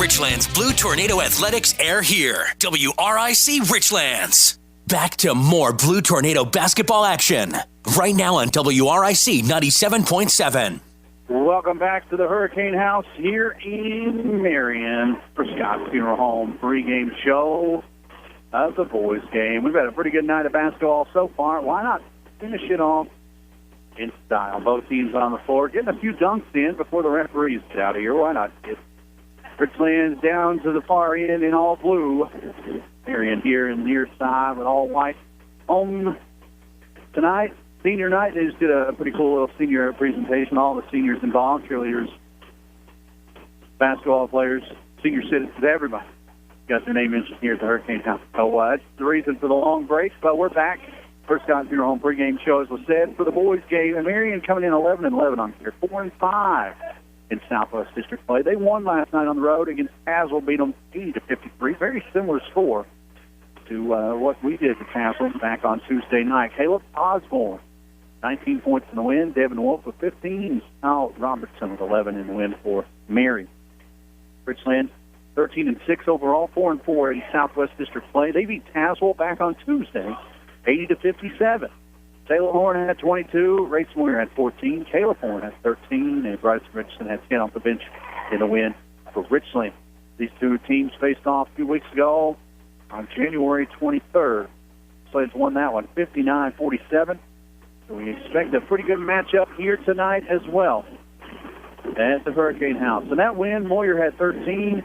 Richlands Blue Tornado Athletics air here. WRIC Richlands. Back to more Blue Tornado basketball action. Right now on WRIC 97.7. Welcome back to the Hurricane House here in Marion for Scott's Funeral Home pregame show of the boys game. We've had a pretty good night of basketball so far. Why not finish it off in style? Both teams on the floor getting a few dunks in before the referees get out of here. Why not get Richlands down to the far end in all blue. Marion here in the near side with all white. Home tonight. Senior night, they just did a pretty cool little senior presentation. All the seniors involved, cheerleaders, basketball players, senior citizens, everybody got their name mentioned here at the Hurricane House. So that's the reason for the long break. But we're back. First Scott Funeral Home pregame show, as was said, for the boys' game. And Marion coming in 11-11 on here, 4-5 in Southwest District play. They won last night on the road against Tazewell, beat them 80-53. Very similar score to what we did to Tazewell back on Tuesday night. Caleb Osborne, 19 points in the win. Devin Wolf with 15. Al Robertson with 11 in the win for Marion. Richlands, 13-6 overall, 4-4 in Southwest District play. They beat Tazewell back on Tuesday, 80-57. Taylor Horn had 22. Ray Moyer had 14. Caleb Horn had 13. And Bryce Richardson had 10 off the bench in the win for Richlands. These two teams faced off a few weeks ago on January 23rd. Richlands won that one, 59-47. So we expect a pretty good matchup here tonight as well at the Hurricane House. And that win, Moyer had 13.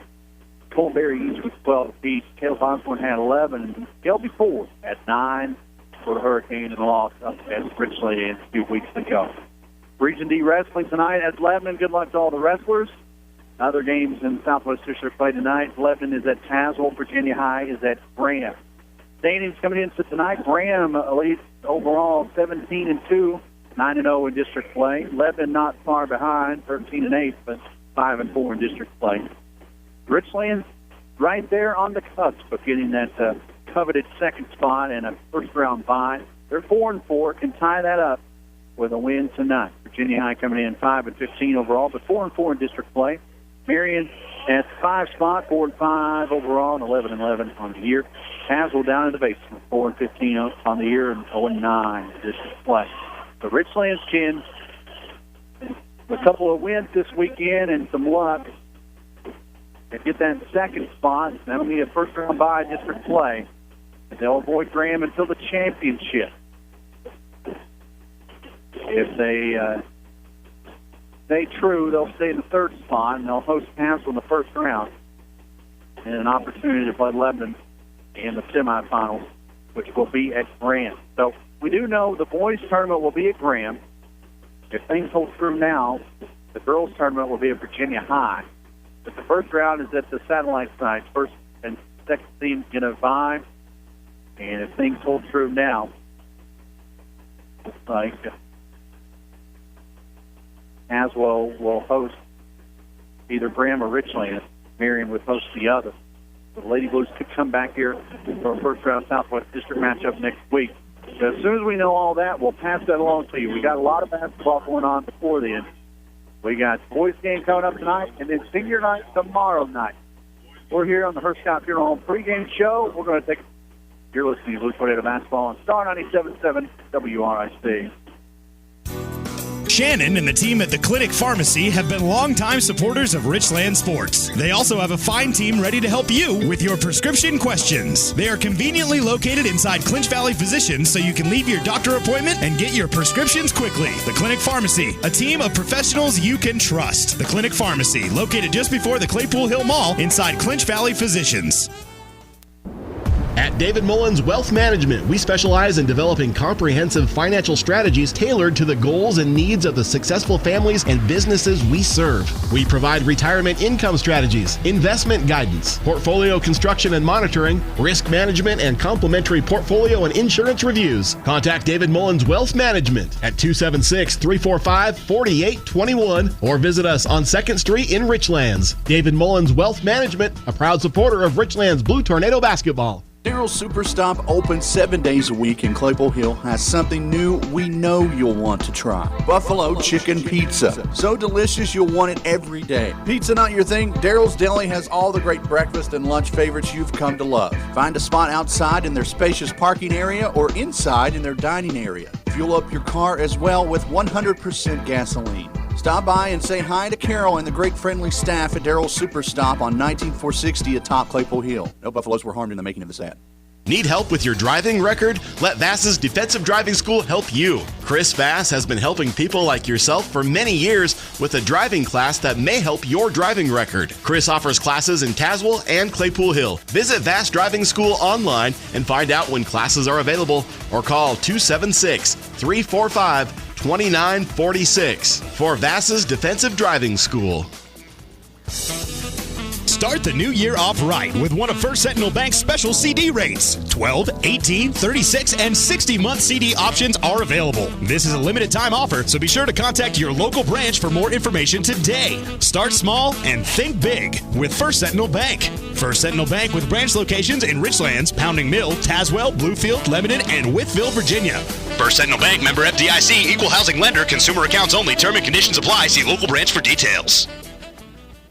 Colberry each with 12 apiece. Caleb Osborne had 11. And Kelby Ford had 9 for the Hurricane and loss up at Richlands a few weeks ago. Region D Wrestling tonight at Lebanon. Good luck to all the wrestlers. Other games in Southwest District play tonight. Lebanon is at Tazewell. Virginia High is at Graham. Standings coming into tonight. Graham leads overall 17-2, 9-0 in district play. Lebanon not far behind, 13-8, but 5-4 in district play. Richlands right there on the cusp of getting that coveted second spot and a first-round bye. They're 4-4, can tie that up with a win tonight. Virginia High coming in 5-15 overall, but 4-4 in district play. Marion at 5 spot, 4-5 overall, and 11-11 on the year. Tazewell down in the basement, 4-15 on the year, and 0-9 district play. So Richlands can, a couple of wins this weekend and some luck, and get that second spot. That'll be a first-round bye district play. They'll avoid Graham until the championship. If they stay true, they'll stay in the third spot, and they'll host Tazewell in the first round, and an opportunity to play Lebanon in the semifinals, which will be at Graham. So we do know the boys' tournament will be at Graham. If things hold true now, the girls' tournament will be at Virginia High. But the first round is at the satellite sites. First and second teams get a bye. And if things hold true now, looks like Tazewell will host either Graham or Richlands. Marion would host the other. So the Lady Blues could come back here for a first-round Southwest District matchup next week. So as soon as we know all that, we'll pass that along to you. We got a lot of basketball going on before then. We got boys' game coming up tonight, and then senior night tomorrow night. We're here on the Hearst Scott Funeral Home pregame show. We're going to take. You're listening to Blue Tornado Basketball on Star 97.7 WRIC. Shannon and the team at the Clinic Pharmacy have been longtime supporters of Richlands Sports. They also have a fine team ready to help you with your prescription questions. They are conveniently located inside Clinch Valley Physicians, so you can leave your doctor appointment and get your prescriptions quickly. The Clinic Pharmacy, a team of professionals you can trust. The Clinic Pharmacy, located just before the Claypool Hill Mall inside Clinch Valley Physicians. At David Mullins Wealth Management, we specialize in developing comprehensive financial strategies tailored to the goals and needs of the successful families and businesses we serve. We provide retirement income strategies, investment guidance, portfolio construction and monitoring, risk management, and complimentary portfolio and insurance reviews. Contact David Mullins Wealth Management at 276-345-4821 or visit us on 2nd Street in Richlands. David Mullins Wealth Management, a proud supporter of Richlands Blue Tornado Basketball. Daryl's Superstop, open 7 days a week in Claypool Hill, has something new we know you'll want to try. Buffalo Chicken Pizza. So delicious you'll want it every day. Pizza not your thing? Daryl's Deli has all the great breakfast and lunch favorites you've come to love. Find a spot outside in their spacious parking area or inside in their dining area. Fuel up your car as well with 100% gasoline. Stop by and say hi to Carol and the great friendly staff at Daryl's Superstop on 19460 atop Claypool Hill. No buffaloes were harmed in the making of this ad. Need help with your driving record? Let Vass's Defensive Driving School help you. Chris Vass has been helping people like yourself for many years with a driving class that may help your driving record. Chris offers classes in Tazewell and Claypool Hill. Visit Vass Driving School online and find out when classes are available or call 276-345-2946 for Vass's Defensive Driving School. Start the new year off right with one of First Sentinel Bank's special CD rates. 12, 18, 36, and 60-month CD options are available. This is a limited time offer, so be sure to contact your local branch for more information today. Start small and think big with First Sentinel Bank. First Sentinel Bank with branch locations in Richlands, Pounding Mill, Tazewell, Bluefield, Lebanon, and Wytheville, Virginia. First Sentinel Bank, member FDIC, equal housing lender, consumer accounts only, term and conditions apply. See local branch for details.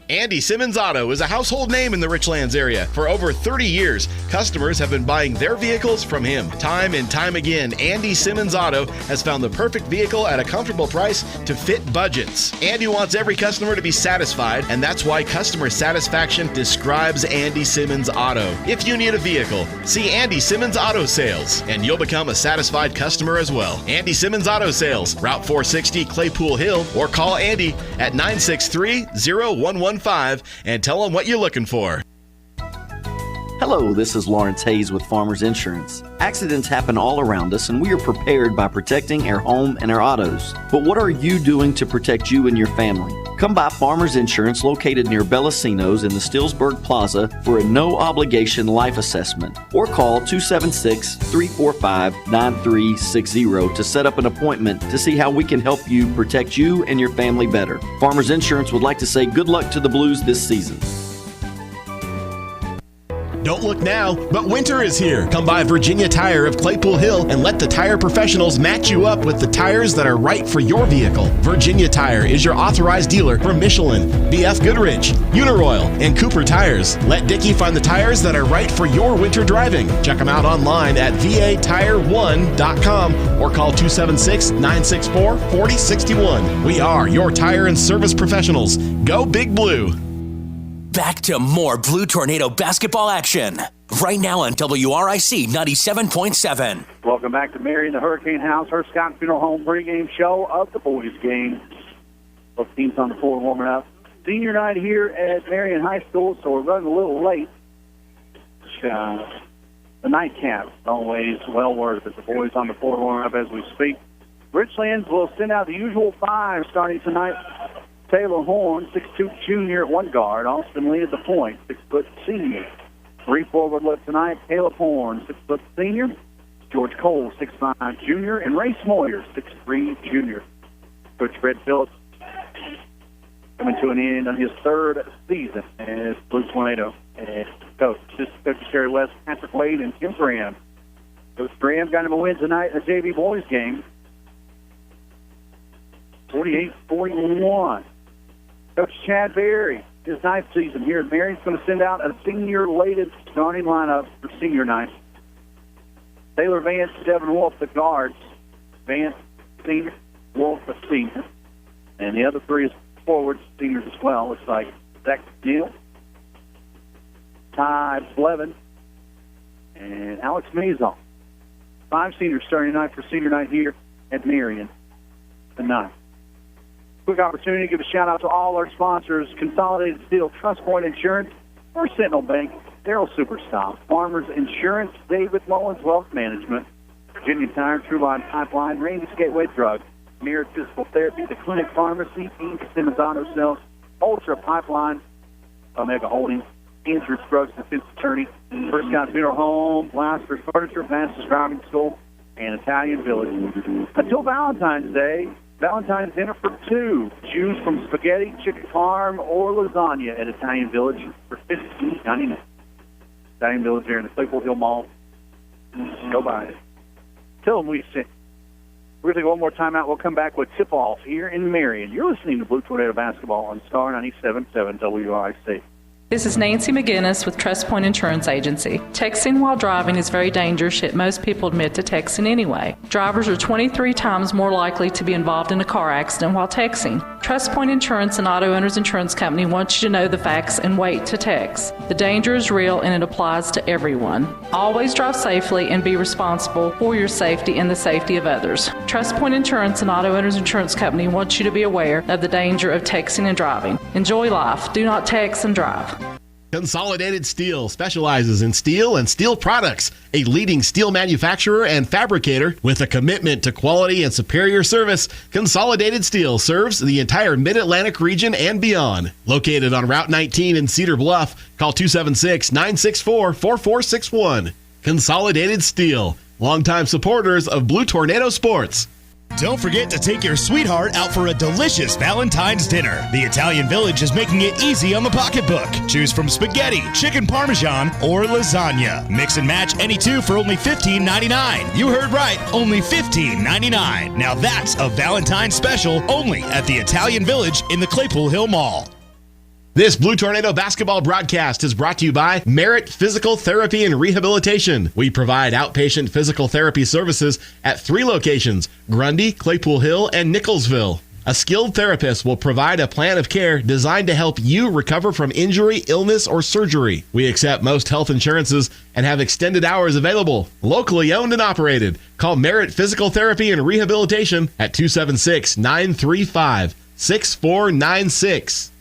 Andy Simmons Auto is a household name in the Richlands area. For over 30 years, customers have been buying their vehicles from him. Time and time again, Andy Simmons Auto has found the perfect vehicle at a comfortable price to fit budgets. Andy wants every customer to be satisfied, and that's why customer satisfaction describes Andy Simmons Auto. If you need a vehicle, see Andy Simmons Auto Sales, and you'll become a satisfied customer as well. Andy Simmons Auto Sales, Route 460, Claypool Hill, or call Andy at 963-0115 and tell them what you're looking for. Hello, this is Lawrence Hayes with Farmers Insurance. Accidents happen all around us, and we are prepared by protecting our home and our autos. But what are you doing to protect you and your family? Come by Farmers Insurance located near Bellacino's in the Stillsburg Plaza for a no-obligation life assessment, or call 276-345-9360 to set up an appointment to see how we can help you protect you and your family better. Farmers Insurance would like to say good luck to the Blues this season. Don't look now, but winter is here. Come by Virginia Tire of Claypool Hill and let the tire professionals match you up with the tires that are right for your vehicle. Virginia Tire is your authorized dealer for Michelin, BF Goodrich, Uniroyal, and Cooper Tires. Let Dickie find the tires that are right for your winter driving. Check them out online at vatire1.com or call 276-964-4061. We are your tire and service professionals. Go Big Blue. Back to more Blue Tornado basketball action. Right now on WRIC 97.7. Welcome back to Marion, the Hurricane House, her Scott Funeral Home pregame show of the boys' game. Both teams on the floor warming up. Senior night here at Marion High School, so we're running a little late. The nightcap always well worth it. The boys on the floor warming up as we speak. Richlands will send out the usual five starting tonight. Taylor Horn, 6'2" junior at one guard. Austin Lee at the point, 6' senior. Three forward look tonight. Caleb Horn, 6' senior. George Cole, 6'5" junior. And Ray Smoyer, 6'3" junior. Coach Fred Phillips coming to an end on his third season as Blue Tornado coach. Coach Terry West, Patrick Wade, and Tim Graham. Coach Graham got him a win tonight in the JV boys game. 48-41. Coach Chad Berry, his ninth season here at Marion, is going to send out a senior-laden starting lineup for senior night. Taylor Vance, Devin Wolf, the guards. Vance, senior, Wolf, a senior. And the other three is forwards, seniors as well. Looks like Zach Neal, Ty Blevin, and Alex Mazon. Five seniors starting tonight for senior night here at Marion tonight. Quick opportunity to give a shout-out to all our sponsors: Consolidated Steel, Trust Point Insurance, First Sentinel Bank, Darryl Superstop, Farmers Insurance, David Mullins Wealth Management, Virginia Tire, Truline Pipeline, Randy's Gateway Drug, Mirror Physical Therapy, The Clinic Pharmacy, Inc., Simmons Auto Sales, Ultra Pipeline, Omega Holdings, Andrews Drugs Defense Attorney, First Scott Funeral Home, Blasters Furniture, Fastest Driving School, and Italian Village. Until Valentine's Day, Valentine's dinner for two. Choose from spaghetti, chicken parm, or lasagna at Italian Village for $15.99. Italian Village here in the Claypool Hill Mall. Go by it. Tell them we sent. We're going to take one more time out. We'll come back with tip-off here in Marion. You're listening to Blue Tornado Basketball on Star 97.7 WRIC. This is Nancy McGinnis with Trust Point Insurance Agency. Texting while driving is very dangerous, yet most people admit to texting anyway. Drivers are 23 times more likely to be involved in a car accident while texting. Trust Point Insurance and Auto Owners Insurance Company wants you to know the facts and wait to text. The danger is real and it applies to everyone. Always drive safely and be responsible for your safety and the safety of others. Trust Point Insurance and Auto Owners Insurance Company wants you to be aware of the danger of texting and driving. Enjoy life. Do not text and drive. Consolidated Steel specializes in steel and steel products, a leading steel manufacturer and fabricator with a commitment to quality and superior service. Consolidated Steel serves the entire Mid-Atlantic region and beyond. Located on Route 19 in Cedar Bluff, call 276-964-4461. Consolidated Steel, longtime supporters of Blue Tornado Sports. Don't forget to take your sweetheart out for a delicious Valentine's dinner. The Italian Village is making it easy on the pocketbook. Choose from spaghetti, chicken parmesan, or lasagna. Mix and match any two for only $15.99. You heard right, only $15.99. Now that's a Valentine's special only at the Italian Village in the Claypool Hill Mall. This Blue Tornado basketball broadcast is brought to you by Merit Physical Therapy and Rehabilitation. We provide outpatient physical therapy services at 3 locations, Grundy, Claypool Hill, and Nicholsville. A skilled therapist will provide a plan of care designed to help you recover from injury, illness, or surgery. We accept most health insurances and have extended hours available. Locally owned and operated. Call Merit Physical Therapy and Rehabilitation at 276-935-6496.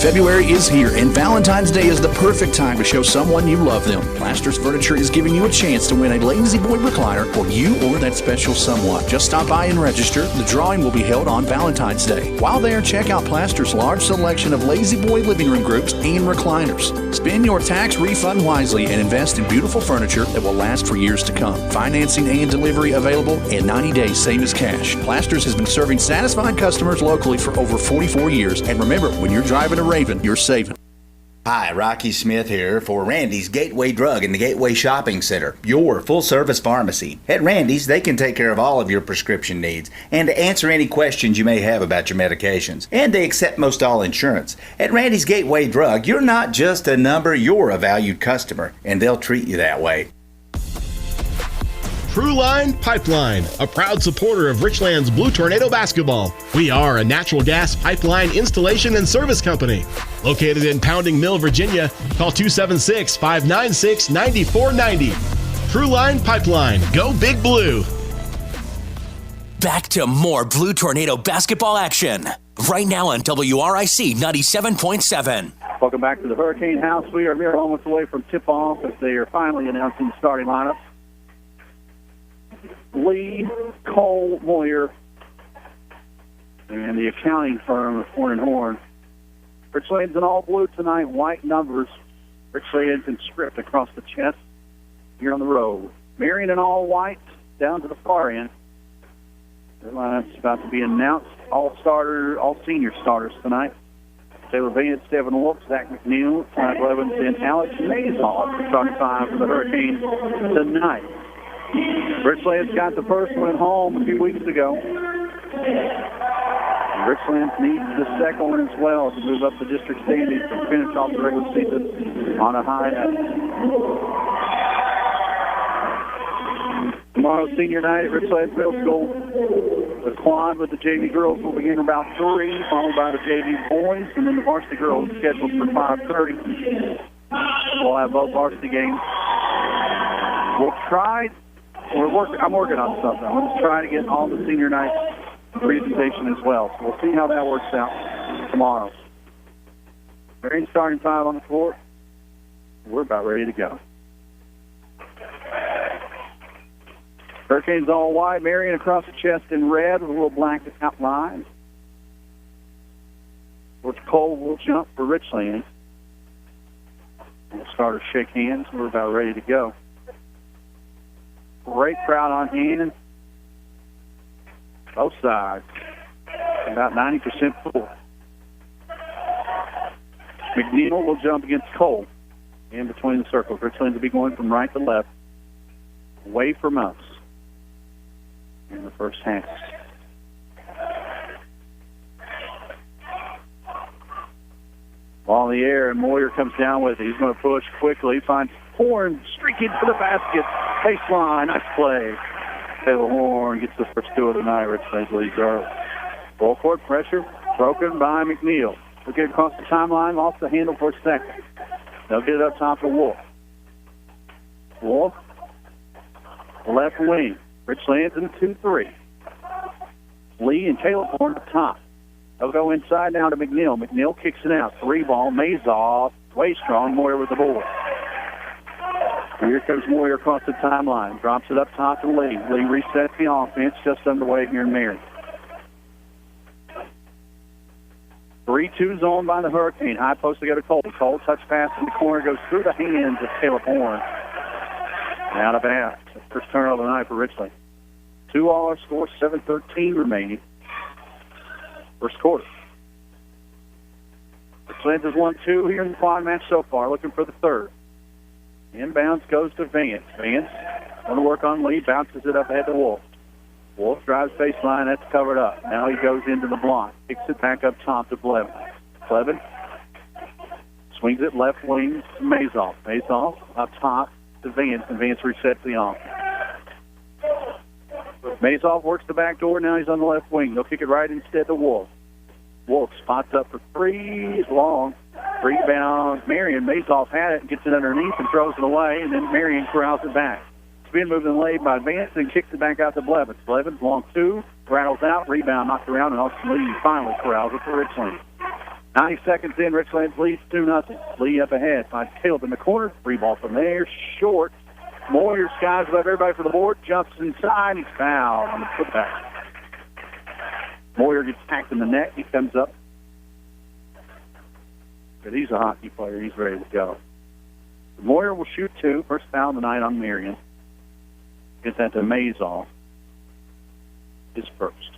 February is here, and Valentine's Day is the perfect time to show someone you love them. Plasters Furniture is giving you a chance to win a Lazy Boy recliner for you or that special someone. Just stop by and register. The drawing will be held on Valentine's Day. While there, check out Plasters' large selection of Lazy Boy living room groups and recliners. Spend your tax refund wisely and invest in beautiful furniture that will last for years to come. Financing and delivery available, and 90 days same as cash. Plasters has been serving satisfied customers locally for over 44 years. And remember, when you're driving a Raven, you're saving. Hi, Rocky Smith here for Randy's Gateway Drug in the Gateway Shopping Center, your full-service pharmacy. At Randy's, they can take care of all of your prescription needs and to answer any questions you may have about your medications. And they accept most all insurance. At Randy's Gateway Drug, you're not just a number, you're a valued customer, and they'll treat you that way. Truline Pipeline, a proud supporter of Richlands Blue Tornado basketball. We are a natural gas pipeline installation and service company. Located in Pounding Mill, Virginia, call 276-596-9490. Truline Pipeline, go Big Blue. Back to more Blue Tornado basketball action. Right now on WRIC 97.7. Welcome back to the Hurricane House. We are mere moments away from tip-off as they are finally announcing the starting lineup. Lee, Cole, Moyer, and the accounting firm of Horn & Horn. Richlands in all blue tonight, white numbers. Richlands in script across the chest here on the road. Marion in all white down to the far end. Their lineup's about to be announced. All senior starters tonight. Taylor Vance, Devin Wolf, Zach McNeil, Todd Levins, and Alex Mazon. Starting 5 for the Hurricanes tonight. Richlands got the first one at home a few weeks ago. Richlands needs the second one as well to move up the district standings and finish off the regular season on a high note. Tomorrow, senior night at Richlands Middle School. The quad with the JV girls will begin about 3, followed by the JV boys, and then the varsity girls scheduled for 5:30. We'll have both varsity games. We'll try. I'm working on something. I'm going to try to get all the senior night presentation as well. So we'll see how that works out tomorrow. Marion starting 5 on the floor. We're about ready to go. Hurricanes all white. Marion across the chest in red with a little black outline. Coach Cole will jump for Richlands. We'll start to shake hands. We're about ready to go. Great crowd on hand. Both sides. About 90% full. McNeil will jump against Cole. in between the circles. Richlands will be going from right to left, away from us in the first half. Ball in the air, and Moyer comes down with it. He's going to push quickly. Finds Horn streaking for the basket. Baseline, nice play. Taylor Horn gets the first two of the night. Richlands leads early. Full court pressure broken by McNeil. They'll get across the timeline, off the handle for a second. They'll get it up top to Wolf. Wolf, left wing. Richlands in 2-3. Lee and Taylor Horn up top. They'll go inside now to McNeil. McNeil kicks it out. 3-ball. Mazoff, way strong. Moyer with the board. Here comes Moyer across the timeline. Drops it up top to Lee. Lee resets the offense. Just underway here in Marion. 3-2 zone by the Hurricane. High post to go to Cole. Cole touch pass in the corner. Goes through the hands of Taylor Horn. Out of bounds. First turnover of the night for Richlands. 2-all score. 7:13 remaining. First quarter. Richlands has won 2 here in the quad match so far. Looking for the third. Inbounds goes to Vance. Vance going to work on Lee. Bounces it up ahead to Wolf. Wolf drives baseline. That's covered up. Now he goes into the block. Kicks it back up top to Blevin. Blevin swings it left wing to Mazoff. Mazoff up top to Vance, and Vance resets the offense. Mazoff works the back door. Now he's on the left wing. They'll kick it right instead to Wolf. Wolf spots up for 3. It's long. Rebound. Marion. Mazoff had it and gets it underneath and throws it away, and then Marion corrals it back. Spin moved and laid by Vance and kicks it back out to Blevins. Blevins long 2. Rattles out. Rebound knocked around, and Austin Lee finally corrals it for Richlands. 90 seconds in. Richlands leads 2-0. Lee up ahead. Finds Caleb in the corner. 3 ball from there. Short. Moyer skies above everybody for the board. Jumps inside. He's fouled on the putback. Moyer gets tacked in the neck. He comes up. But he's a hockey player. He's ready to go. Moyer will shoot 2. First foul of the night on Marion. Gets that to Mazoff. His first.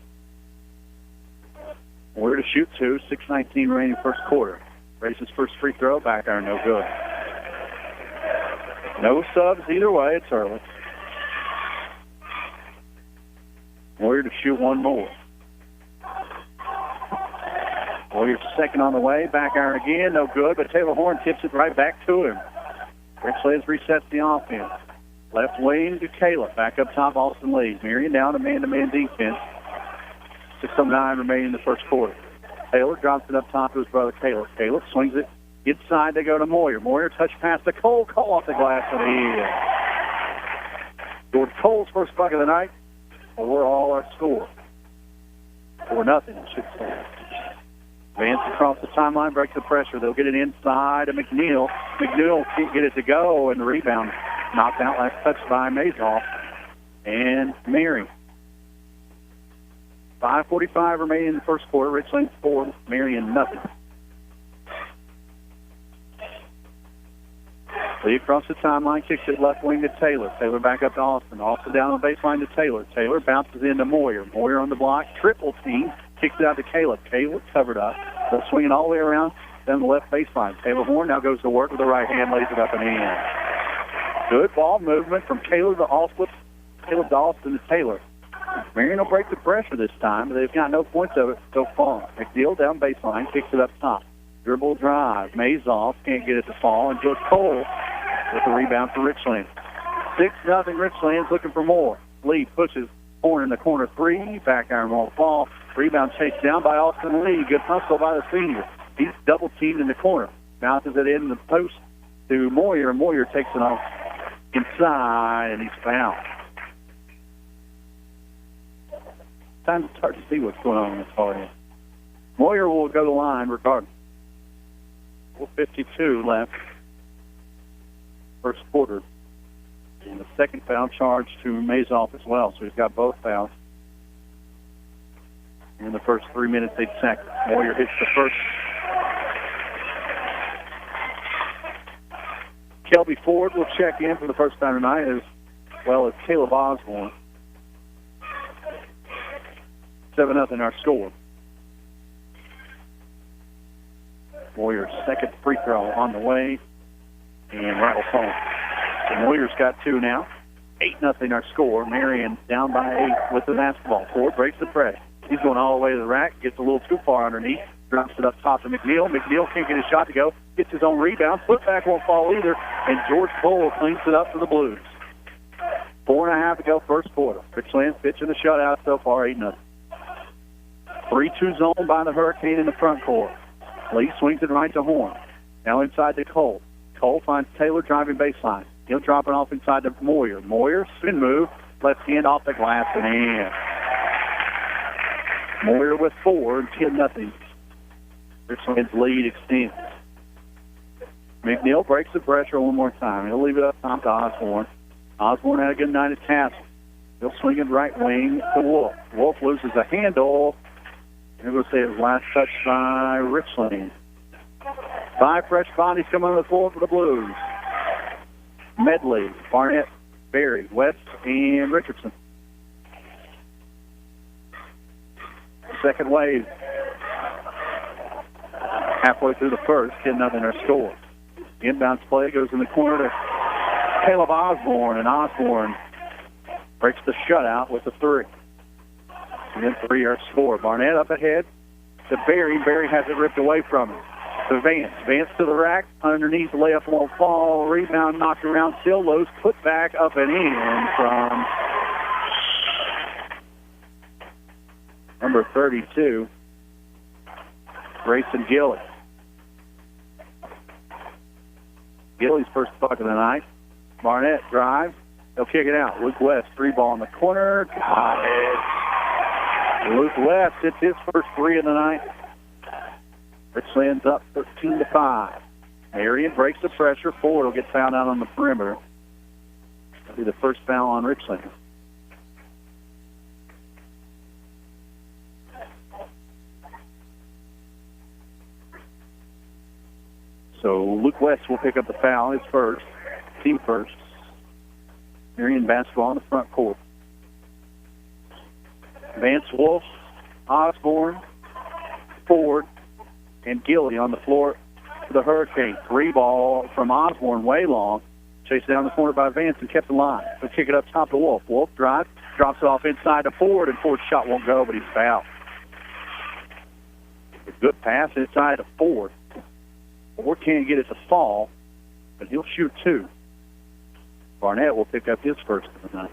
Moyer to shoot 2. 6:19 remaining first quarter. Races first free throw. Back iron, no good. No subs either way. It's early. Moyer to shoot 1 more. Warriors second on the way. Back iron again. No good, but Taylor Horn tips it right back to him. Richlands resets the offense. Left wing to Caleb. Back up top, Austin Lee. Marion down to man-to-man defense. 6:09 remaining in the first quarter. Taylor drops it up top to his brother Caleb. Caleb swings it inside. They go to Moyer. Moyer touch pass to Cole. Cole off the glass for the end. George Cole's first bucket of the night. Overall, our score. 4-0, I should say. Vance across the timeline, breaks the pressure. They'll get it inside to McNeil. McNeil can't get it to go, and the rebound knocked out last touch by Mazoff and Marion. 5:45 remaining in the first quarter. Richlands 4, Marion nothing. Lee across the timeline, kicks it left wing to Taylor. Taylor back up to Austin. Austin down the baseline to Taylor. Taylor bounces into Moyer. Moyer on the block, triple team. Kicks it out to Caleb. Caleb covered up. They'll swing it all the way around down the left baseline. Taylor Horn now goes to work with the right hand, lays it up and in. Good ball movement from Caleb to Austin. Caleb to Austin to Taylor. Marion will break the pressure this time, but they've got no points of it so far. McNeil down baseline, kicks it up top. Dribble drive. Mazoff can't get it to fall, and George Cole with the rebound for Richlands. 6-0 Richlands looking for more. Lee pushes Horn in the corner 3. Back iron won't fall. Rebound chased down by Austin Lee. Good hustle by the senior. He's double teamed in the corner. Bounces it in the post to Moyer. Moyer takes it off inside, and he's fouled. Time to start to see what's going on in this ball game. Moyer will go to the line regardless. 4:52 left. First quarter. And the second foul charged to Mazoff as well, so he's got both fouls. In the first 3 minutes, 8 seconds. Moyer hits the first. Kelby Ford will check in for the first time tonight, as well as Caleb Osborne. 7-0 our score. Warriors' second free throw on the way. and rattles home. The Warriors got 2 now. 8-0 our score. Marion down by 8 with the basketball. Ford breaks the press. He's going all the way to the rack. Gets a little too far underneath. Drops it up top to McNeil. McNeil can't get his shot to go. Gets his own rebound. Putback won't fall either. And George Cole cleans it up for the Blues. 4.5 to go first quarter. Richlands pitching the shutout so far, 8-0. 3-2 zone by the Hurricane in the front court. Lee swings it right to Horn. Now inside to Cole. Cole finds Taylor driving baseline. He'll drop it off inside to Moyer. Moyer, spin move. Left hand off the glass and in. Moyer with 4, 10-0. Richlands' lead extends. McNeil breaks the pressure one more time. He'll leave it up top to Osborne. Osborne had a good night at Tassel. He'll swing it right wing to Wolf. Wolf loses a handle. And we'll say his last touch by Richlands. 5 fresh bodies coming on the floor for the Blues. Medley, Barnett, Berry, West, and Richardson. Second wave. Halfway through the first, 10-0 our score. Inbounds play goes in the corner to Caleb Osborne, and Osborne breaks the shutout with a 3. And then 3 our score. Barnett up ahead to Berry. Berry has it ripped away from him. To Vance. Vance to the rack. Underneath the layup won't fall. Rebound knocked around. Still loose. Put back up and in from number 32, Grayson Gilly. Gilly's first buck of the night. Barnett drives. They'll kick it out. Luke West, 3 ball in the corner. Got it. Luke West hits his first 3 of the night. Richlands up 13-5. Marion breaks the pressure. Ford will get fouled out on the perimeter. That'll be the first foul on Richlands. So Luke West will pick up the foul, his first, team first. Marion basketball in the front court. Vance Wolf, Osborne, Ford, and Gilly on the floor for the Hurricane. 3 ball from Osborne, way long. Chased down the corner by Vance and kept alive. They'll kick it up top to Wolf. Wolf drives, drops it off inside to Ford, and Ford's shot won't go, but he's fouled. A good pass inside to Ford. Ford can't get it to fall, but he'll shoot 2. Barnett will pick up his first of the night.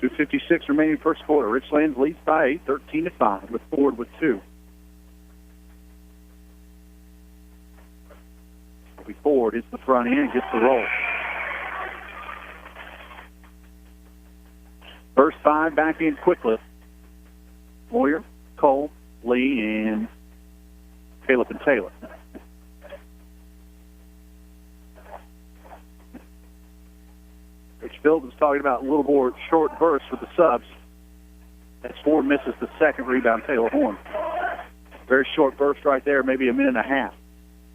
2:56 remaining first quarter. Richlands leads by 8, 13-5, with Ford with 2. Ford hits the front end and gets the roll. First 5 back in quickly. Moyer, Cole, Lee, and Caleb and Taylor. Rich Phillips was talking about a little more short bursts with the subs. As Ford misses the second rebound, Taylor Horn. Very short burst right there, maybe a minute and a half.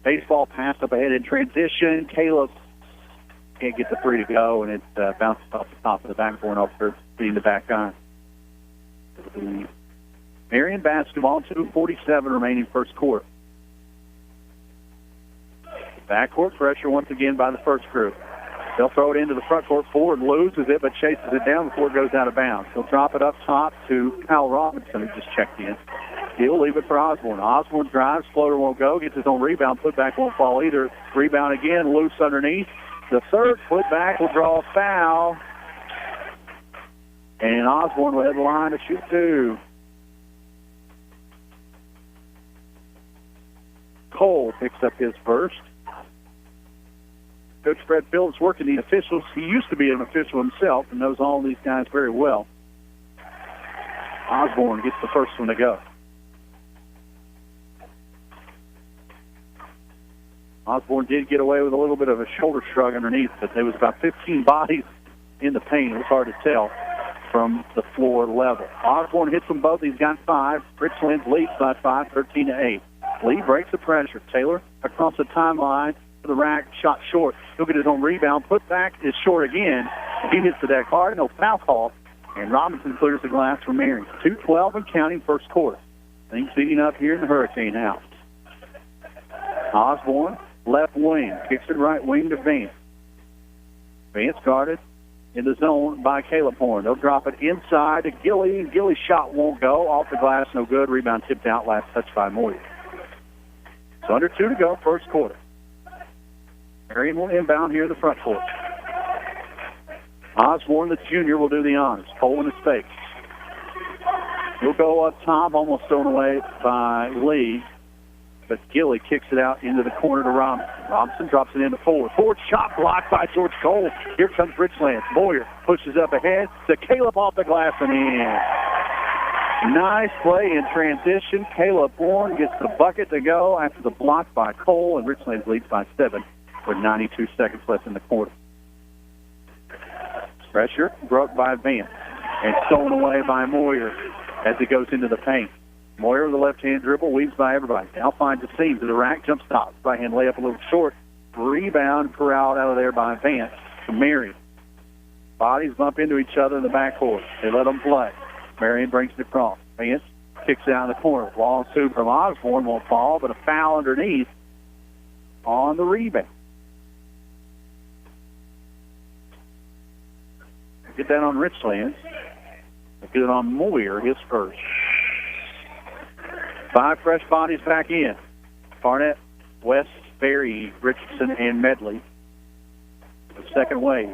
Baseball pass up ahead in transition. Caleb can't get the 3 to go, and it bounces off the top of the backboard over being the back iron. Marion basketball, 2:47 remaining first quarter. Backcourt pressure once again by the first group. They'll throw it into the front court. Ford loses it, but chases it down before it goes out of bounds. He'll drop it up top to Kyle Robinson, who just checked in. He'll leave it for Osborne. Osborne drives, floater won't go, gets his own rebound, putback won't fall either. Rebound again, loose underneath. The third putback will draw a foul. And Osborne will head the line to shoot 2. Cole picks up his first. Coach Fred Phillips working the officials. He used to be an official himself and knows all these guys very well. Osborne gets the first one to go. Osborne did get away with a little bit of a shoulder shrug underneath, but there was about 15 bodies in the paint. It was hard to tell from the floor level. Osborne hits them both. He's got 5. Richlands leads by 5, 13-8. Lee breaks the pressure. Taylor across the timeline to the rack, shot short. He'll get his own rebound. Put back is short again. He hits the deck hard. No foul call. And Robinson clears the glass for Marion. 2:12 and counting first quarter. Things heating up here in the Hurricane house. Osborne left wing. Kicks it right wing to Vance. Vance guarded in the zone by Caleb Horn. They'll drop it inside to Gilly. Gilly's shot won't go. Off the glass, no good. Rebound tipped out. Last touch by Moyer. So under 2 to go, first quarter. Marion will inbound here in the front court. Osborne, the junior, will do the honors. Cole in his face. He'll go up top, almost thrown away by Lee. But Gilly kicks it out into the corner to Robinson. Robinson drops it into Ford. Ford shot blocked by George Cole. Here comes Richlands. Moyer pushes up ahead to Caleb off the glass and in. Nice play in transition. Caleb Horn gets the bucket to go after the block by Cole, and Richlands leads by 7 with 92 seconds left in the quarter. Pressure broke by Vance and stolen away by Moyer as he goes into the paint. Moyer with the left-hand dribble, weaves by everybody. Now finds a seam to the rack, jump stop. Right-hand layup a little short. Rebound corralled out of there by Vance to Marion. Bodies bump into each other in the backcourt. They let them play. Marion brings it across. Vance kicks it out in the corner. Long two from Osborne won't fall, but a foul underneath on the rebound. Get that on Richlands. Get it on Moyer, his first. 5 fresh bodies back in. Barnett, West, Berry, Richardson, and Medley. The second wave.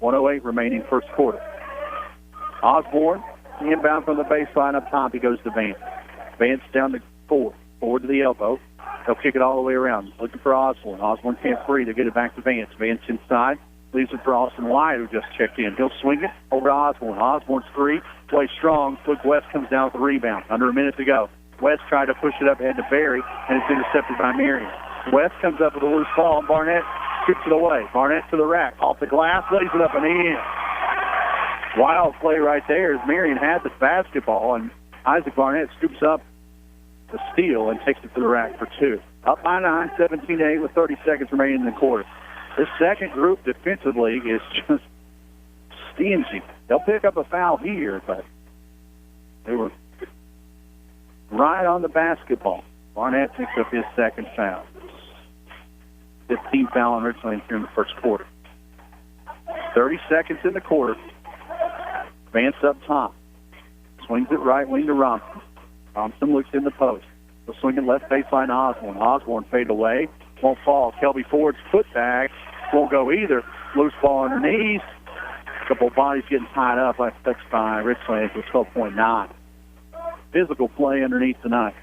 1:08 remaining first quarter. Osborne, inbound from the baseline up top. He goes to Vance. Vance down to Ford. Ford to the elbow. They'll kick it all the way around. Looking for Osborne. Osborne can't free. They get it back to Vance. Vance inside. Leaves it for Austin Wyatt, who just checked in. He'll swing it over to Osborne. Osborne's 3. Plays strong. Luke West comes down with the rebound. Under a minute to go. West tried to push it up ahead to Berry, and it's intercepted by Marion. West comes up with a loose ball, and Barnett shoots it away. Barnett to the rack. Off the glass, lays it up and in. Wild play right there as Marion had the basketball, and Isaac Barnett scoops up the steal and takes it to the rack for 2. Up by 9, 17-8 with 30 seconds remaining in the quarter. This second group defensively is just stingy. They'll pick up a foul here, but they were right on the basketball. Barnett picks up his second foul. 15 foul on Richlands here in the first quarter. 30 seconds in the quarter. Vance up top. Swings it right wing to Robinson. Robinson looks in the post. He'll swing it left baseline to Osborne. Osborne fade away. Won't fall. Kelby Ford's putback won't go either. Loose ball underneath. A couple of bodies getting tied up. Last touch by Richlands with 12.9. Physical play underneath tonight.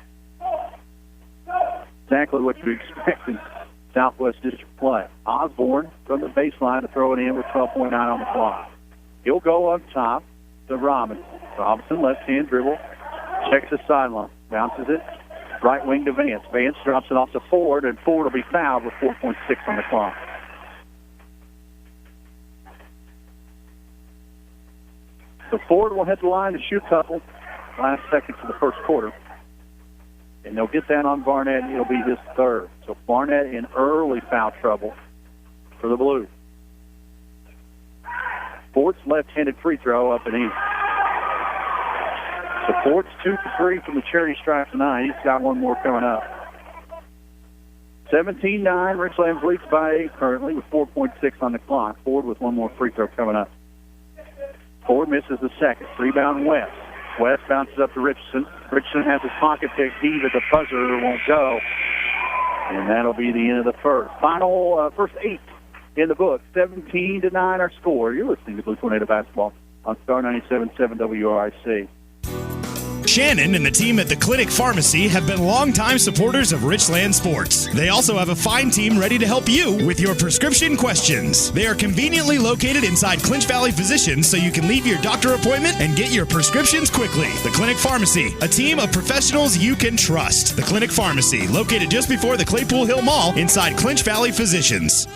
Exactly what you expect in Southwest District play. Osborne from the baseline to throw it in with 12.9 on the clock. He'll go up top to Robinson. Robinson, left-hand dribble. Checks the sideline. Bounces it. Right wing to Vance. Vance drops it off to Ford, and Ford will be fouled with 4.6 on the clock. So Ford will hit the line to shoot couple. Last seconds of the first quarter. And they'll get that on Barnett, and it'll be his third. So Barnett in early foul trouble for the Blues. Ford's left-handed free throw up and in. So Ford's 2 for 3 from the charity stripe tonight. He's got one more coming up. 17-9. Richlands leads by 8 currently with 4.6 on the clock. Ford with one more free throw coming up. Ford misses the second. Rebound West. West bounces up to Richardson. Richardson has his pocket pick heave at the buzzer. Won't go. And that'll be the end of the first. Final first 8 in the book. 17-9 our score. You're listening to Blue Tornado Basketball on Star 97.7 WRIC. Shannon and the team at the Clinic Pharmacy have been longtime supporters of Richlands Sports. They also have a fine team ready to help you with your prescription questions. They are conveniently located inside Clinch Valley Physicians, so you can leave your doctor appointment and get your prescriptions quickly. The Clinic Pharmacy, a team of professionals you can trust. The Clinic Pharmacy, located just before the Claypool Hill Mall inside Clinch Valley Physicians.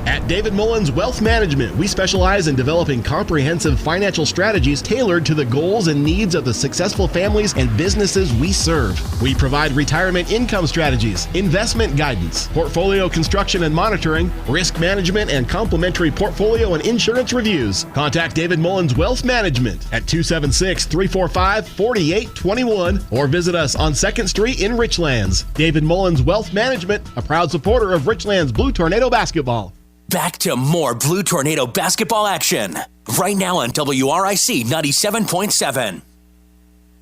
At David Mullins Wealth Management, we specialize in developing comprehensive financial strategies tailored to the goals and needs of the successful families and businesses we serve. We provide retirement income strategies, investment guidance, portfolio construction and monitoring, risk management, and complimentary portfolio and insurance reviews. Contact David Mullins Wealth Management at 276-345-4821 or visit us on 2nd Street in Richlands. David Mullins Wealth Management, a proud supporter of Richlands Blue Tornado Basketball. Back to more Blue Tornado basketball action. Right now on WRIC 97.7.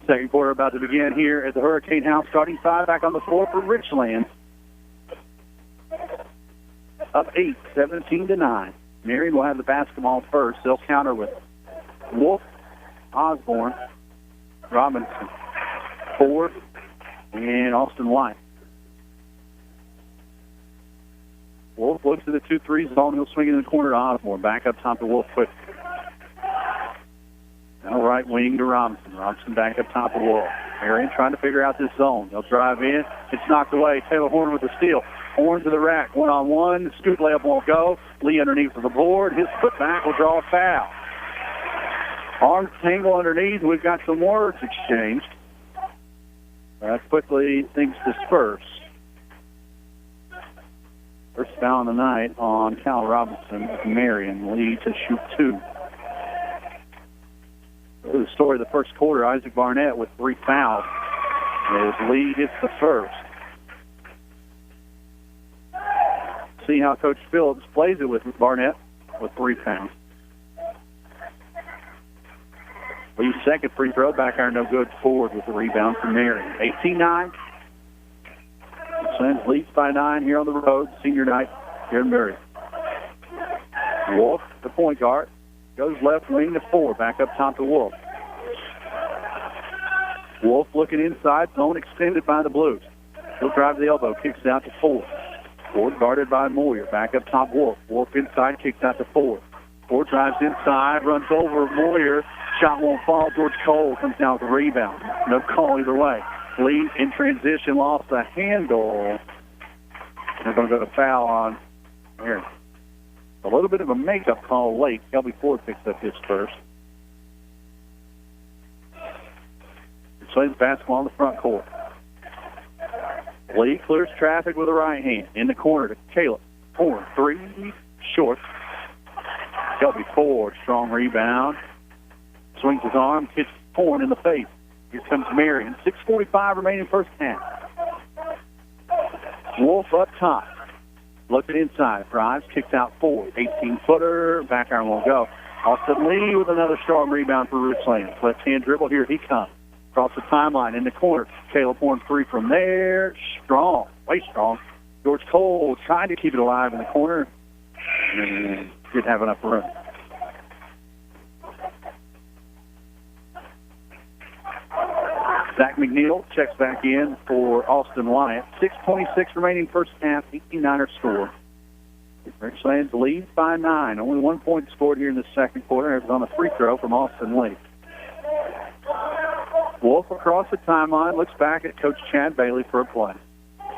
Second quarter about to begin here at the Hurricane House. Starting five back on the floor for Richlands. Up 8, 17-9. Marion will have the basketball first. They'll counter with Wolf, Osborne, Robinson, Ford, and Austin White. Wolf looks at the 2-3 zone. He'll swing it in the corner to Osborne. Back up top to Wolf quick. Now right wing to Robinson. Robinson back up top of Wolf. Marion trying to figure out this zone. They'll drive in. It's knocked away. Taylor Horn with the steal. Horn to the rack. One-on-one. Scoot layup won't go. Lee underneath of the board. His putback will draw a foul. Arms tangle underneath. We've got some words exchanged. Quickly things disperse. First foul of the night on Cal Robinson with Marion. Lee to shoot 2. The story of the first quarter, Isaac Barnett with 3 fouls. As Lee hits the first. See how Coach Phillips plays it with Barnett with 3 fouls. Lee's second free throw, back iron no good. Ford with the rebound from Marion. 18-9. Richlands leads by 9 here on the road. Senior night here in Marion. Wolf, the point guard, goes left wing to 4. Back up top to Wolf. Wolf looking inside. Zone extended by the Blues. He'll drive the elbow. Kicks it out to Ford. Ford guarded by Moyer. Back up top Wolf. Wolf inside. Kicks out to Ford. Ford drives inside. Runs over Moyer. Shot won't fall. George Cole comes down with the rebound. No call either way. Lee in transition, lost the handle. They're going to go to foul on here. A little bit of a makeup call late. Kelby Ford picks up his first. Richlands basketball in the front court. Lee clears traffic with the right hand. In the corner to Caleb. Ford, 3, short. Kelby Ford, strong rebound. Swings his arm, hits Ford in the face. Here comes Marion. 6:45 remaining first half. Wolf up top. Looking inside. Drives, kicks out 4. 18-footer. Back iron won't go. Austin Lee with another strong rebound for Richlands. Left-hand dribble. Here he comes. Across the timeline in the corner. Caleb Horn 3 from there. Strong. Way strong. George Cole trying to keep it alive in the corner. And didn't have enough room. Zach McNeil checks back in for Austin Wyatt. 6:26 remaining first half, 18-9er score. Richlands leads by 9. Only 1 point scored here in the second quarter. It was on a free throw from Austin Lee. Wolf across the timeline, looks back at Coach Chad Bailey for a play.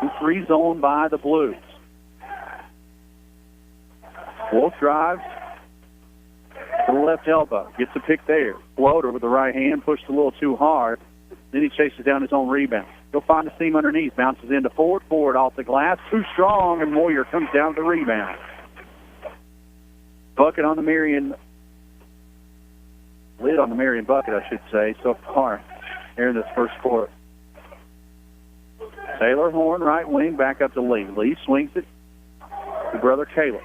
2-3 zone by the Blues. Wolf drives to the left elbow. Gets a pick there. Floater with the right hand, pushed a little too hard. Then he chases down his own rebound. He'll find the seam underneath. Bounces into Ford. Ford off the glass. Too strong, and Moyer comes down with the rebound. Bucket on the Marion. Lid on the Marion bucket, I should say, so far here in this first quarter. Taylor Horn, right wing, back up to Lee. Lee swings it to brother Caleb.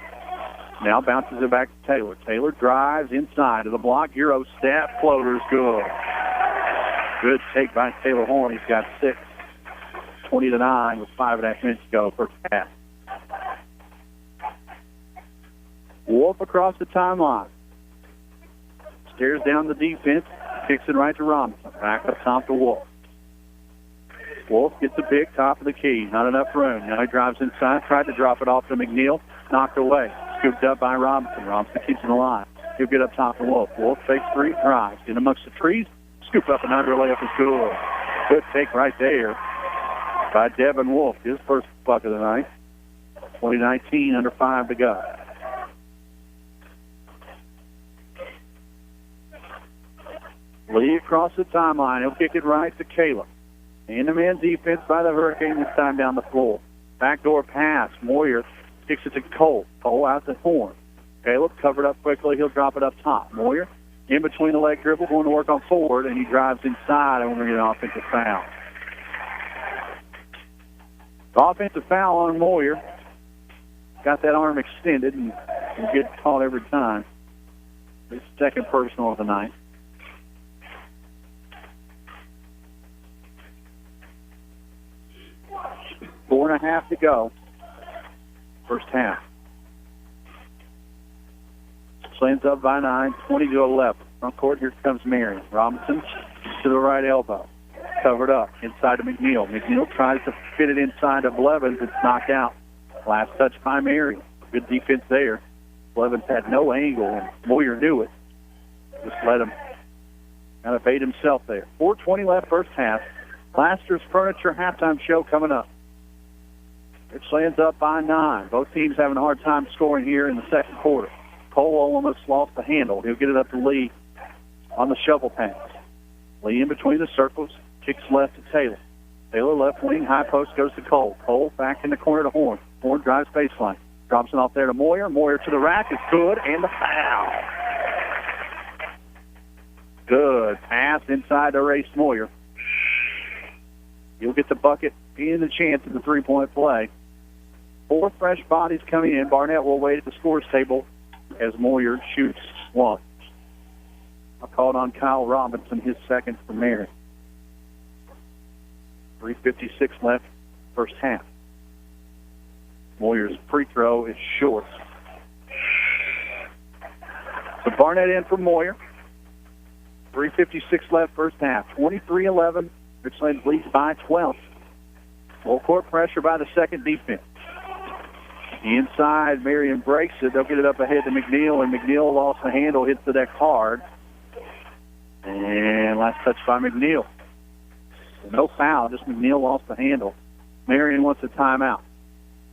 Now bounces it back to Taylor. Taylor drives inside to the block. Euro step. Floater's good. Good take by Taylor Horn. He's got 6. 20-9 with 5.5 minutes to go first half. Wolf across the timeline. Stares down the defense. Kicks it right to Robinson. Back up top to Wolf. Wolf gets the big top of the key. Not enough room. Now he drives inside. Tried to drop it off to McNeil. Knocked away. Scooped up by Robinson. Robinson keeps it alive. He'll get up top to Wolf. Wolf fakes 3. Drives. In amongst the trees. Scoop up and under layup is good. Good take right there by Devin Wolf. His first bucket of the night. 20-19, under 5 to go. Lee across the timeline. He'll kick it right to Caleb. And the man defense by the Hurricane this time down the floor. Backdoor pass. Moyer kicks it to Cole. Cole out the horn. Caleb covered up quickly. He'll drop it up top. Moyer in between the leg dribble, going to work on forward, and he drives inside, and we're going to get an offensive foul. Offensive foul on Moyer. Got that arm extended, and will get caught every time. His second personal of the night. Four and a half to go. First half. Slants up by 9, 20-11. Front court, here comes Marion. Robinson to the right elbow. Covered up inside to McNeil. McNeil tries to fit it inside of Blevins. It's knocked out. Last touch by Marion. Good defense there. Blevins had no angle, and Moyer knew it. Just let him kind of bait himself there. 4:20 left first half. Laster's Furniture halftime show coming up. Richlands up by 9. Both teams having a hard time scoring here in the second quarter. Cole almost lost the handle. He'll get it up to Lee on the shovel pass. Lee in between the circles. Kicks left to Taylor. Taylor left wing. High post goes to Cole. Cole back in the corner to Horn. Horn drives baseline. Drops it off there to Moyer. Moyer to the rack is good, and the foul. Good pass inside to Race Moyer. He'll get the bucket and the chance at the three-point play. 4 fresh bodies coming in. Barnett will wait at the scores table as Moyer shoots one. I called on Kyle Robinson, his second for Marion. 3:56 left first half. Moyer's free throw is short. So Barnett in for Moyer. 3:56 left first half. 23-11. Richlands leads by 12. Full court pressure by the second defense. Inside, Marion breaks it. They'll get it up ahead to McNeil, and McNeil lost the handle, hits the deck hard. And last touch by McNeil. No foul, just McNeil lost the handle. Marion wants a timeout.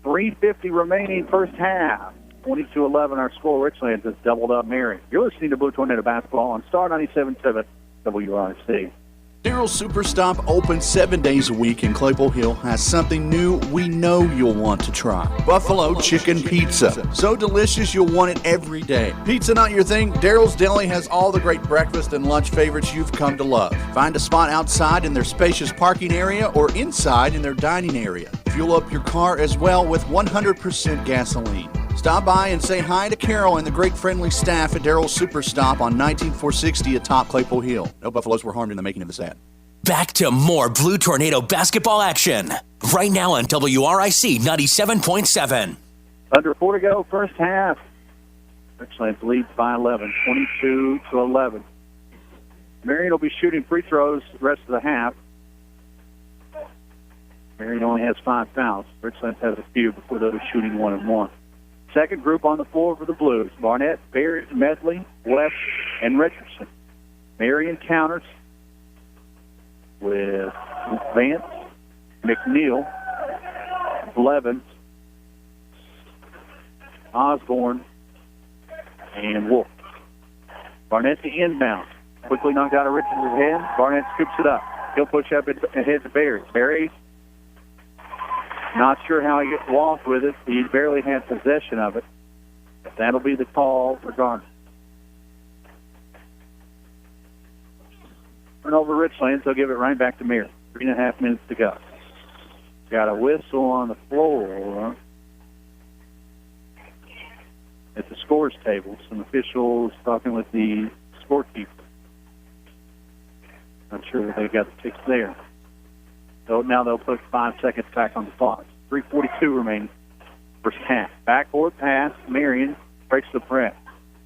3:50 remaining first half. 22-11 our score. Richlands has doubled up Marion. You're listening to Blue Tornado Basketball on Star 97.7 WRC. Daryl's Superstop, open 7 days a week in Claypool Hill, has something new we know you'll want to try. Buffalo Chicken Pizza. So delicious you'll want it every day. Pizza not your thing? Daryl's Deli has all the great breakfast and lunch favorites you've come to love. Find a spot outside in their spacious parking area or inside in their dining area. Fuel up your car as well with 100% gasoline. Stop by and say hi to Carol and the great friendly staff at Daryl's Superstop on 19460 atop Claypool Hill. No buffaloes were harmed in the making of this ad. Back to more Blue Tornado basketball action. Right now on WRIC 97.7. Under 4 to go, first half. Richlands leads by 11, 22-11. Marion will be shooting free throws the rest of the half. Marion only has 5 fouls. Richlands has a few before they'll be shooting 1-1. Second group on the floor for the Blues. Barnett, Barrett, Medley, West, and Richardson. Marion counters with Vance, McNeil, Blevins, Osborne, and Wolf. Barnett to inbound. Quickly knocked out of Richardson's head. Barnett scoops it up. He'll push up ahead to Barry. Barry, not sure how he gets lost with it. He barely had possession of it. But that'll be the call for Garner. Turnover Richlands. They'll give it right back to Marion. 3.5 minutes to go. Got a whistle on the floor at the scores table. Some officials talking with the scorekeeper. Not sure if they got the fix there. So now they'll put 5 seconds back on the clock. 3:42 remaining. First half. Backboard pass. Marion breaks the press.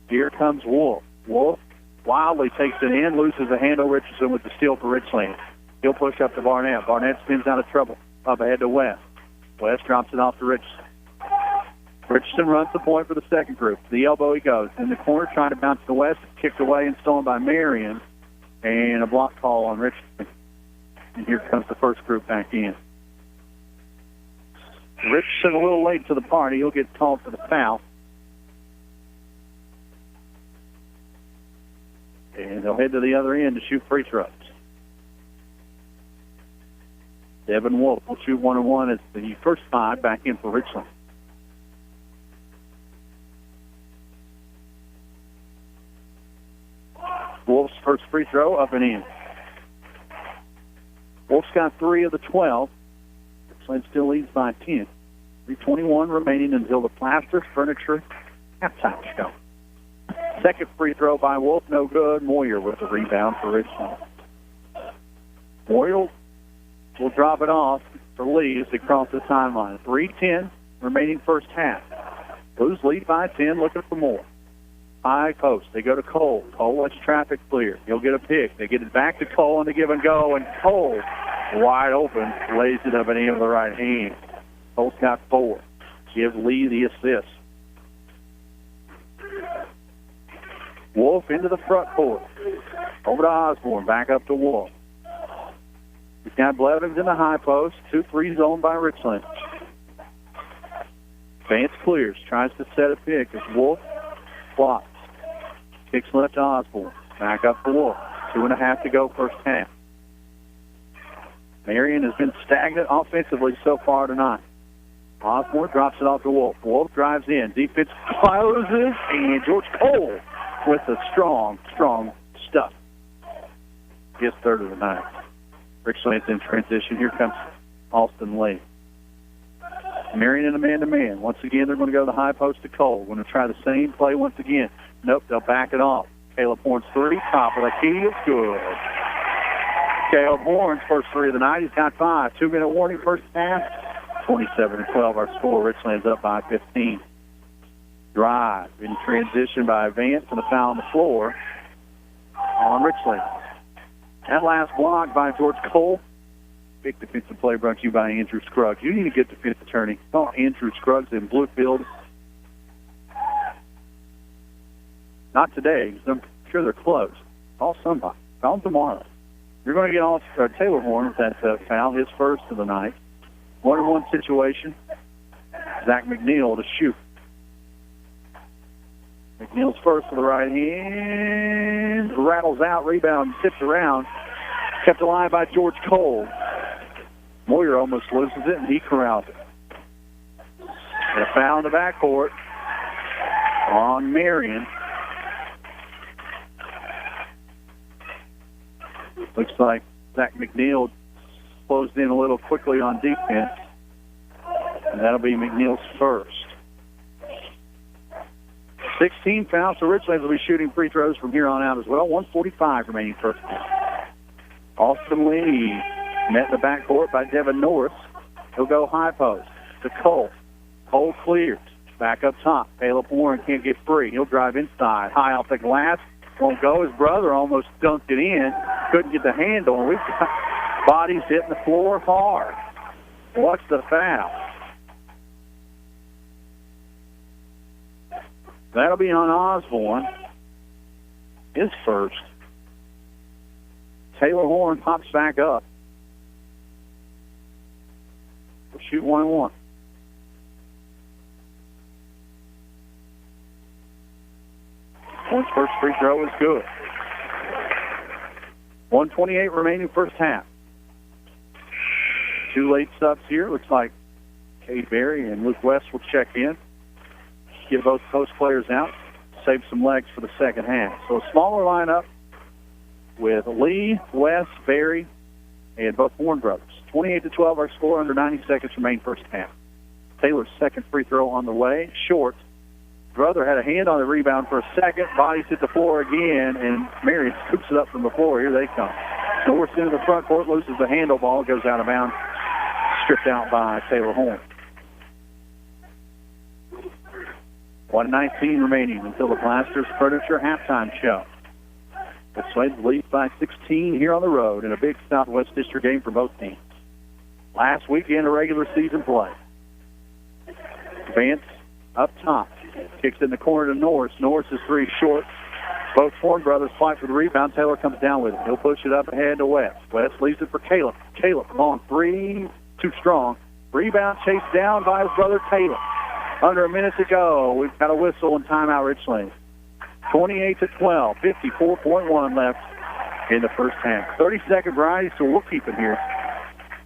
Here comes Wolf. Wolf wildly takes it in, loses the handle. Richardson with the steal for Richlands. He'll push up to Barnett. Barnett spins out of trouble. Up ahead to West. West drops it off to Richardson. Richardson runs the point for the second group. To the elbow he goes. In the corner trying to bounce to West. Kicked away and stolen by Marion. And a block call on Richardson. And here comes the first group back in. Richardson a little late to the party. He'll get called for the foul. And and they'll head to the other end to shoot free throws. Devin Wolf will shoot 1-1 as the first 5 back in for Richlands. Wolf's first free throw up and in. Wolf's got 3 of the 12. Richlands still leads by 10. 3:21 remaining until the Plaster Furniture halftime show. Second free throw by Wolf, no good. Moyer with the rebound for Richlands. Moyer will drop it off for Lee as they cross the timeline. 3:10 remaining first half. Blues lead by 10, looking for more. High post. They go to Cole. Cole lets traffic clear. He'll get a pick. They get it back to Cole on the give and go, and Cole, wide open, lays it up and in with the right hand. Cole's got 4. Give Lee the assist. Wolf into the front court. Over to Osborne. Back up to Wolf. He's got Blevins in the high post. 2-3 zone by Richlands. Vance clears. Tries to set a pick as Wolf blocks. Kicks left to Osborne. Back up for Wolf. 2.5 to go first half. Marion has been stagnant offensively so far tonight. Osborne drops it off to Wolf. Wolf drives in. Defense closes, and George Cole with the strong stuff. His third of the night. Richlands in transition. Here comes Austin Lee. Marion in a man-to-man. Once again, they're going to go to the high post to Cole. Going to try the same play once again. Nope, they'll back it off. Caleb Horn's 3, top of the key, is good. Caleb Horn's first 3 of the night. He's got 5. 2-minute warning first half. 27-12 our score. Richlands up by 15. Drive in transition by Vance and a foul on the floor on Richlands. That last block by George Cole. Big defensive play brought to you by Andrew Scruggs. You need to get defense attorney. Call Andrew Scruggs in Bluefield. Not today, because I'm sure they're closed. Call somebody. Call them tomorrow. You're going to get off Taylor Horn with that foul, his first of the night. 1-on-1 situation. Zach McNeil to shoot. McNeil's first with the right hand. Rattles out, rebound, tipped around. Kept alive by George Cole. Moyer almost loses it, and he corrals it. And a foul in the backcourt on Marion. Looks like Zach McNeil closed in a little quickly on defense. And that'll be McNeil's first. 16 fouls, so Richlands will be shooting free throws from here on out as well. 1:45 remaining first half. Austin Lee met in the backcourt by Devin Norris. He'll go high post to Cole. Cole clears. Back up top. Caleb Warren can't get free. He'll drive inside. High off the glass. Won't go. His brother almost dunked it in. Couldn't get the handle. We've got bodies hitting the floor hard. What's the foul? That'll be on Osborne. His first. Taylor Horn pops back up. We'll shoot 1-1. Horn's first free throw is good. 1:28 remaining first half. 2 late subs here. Looks like Cade Berry and Luke West will check in. Get both post players out. Save some legs for the second half. So a smaller lineup with Lee, West, Berry, and both Horn brothers. 28-12 our score, under 90 seconds remain first half. Taylor's second free throw on the way. Short. Brother had a hand on the rebound for a second. Bodies hit the floor again, and Marion scoops it up from the floor. Here they come. Norris into the front court, loses the handle ball, goes out of bounds, stripped out by Taylor Horn. 1:19 remaining until the Blasters Furniture halftime show. The Sweds lead by 16 here on the road in a big Southwest District game for both teams. Last weekend of regular season play. Vance up top. Kicks in the corner to Norris. Norris is 3 short. Both Horn brothers fight for the rebound. Taylor comes down with it. He'll push it up ahead to West. West leaves it for Caleb. Caleb on 3. Too strong. Rebound chased down by his brother Taylor. Under a minute to go. We've got a whistle and timeout Richlands. 28-12, 54.1 left in the first half. 30-second variety, so we'll keep it here.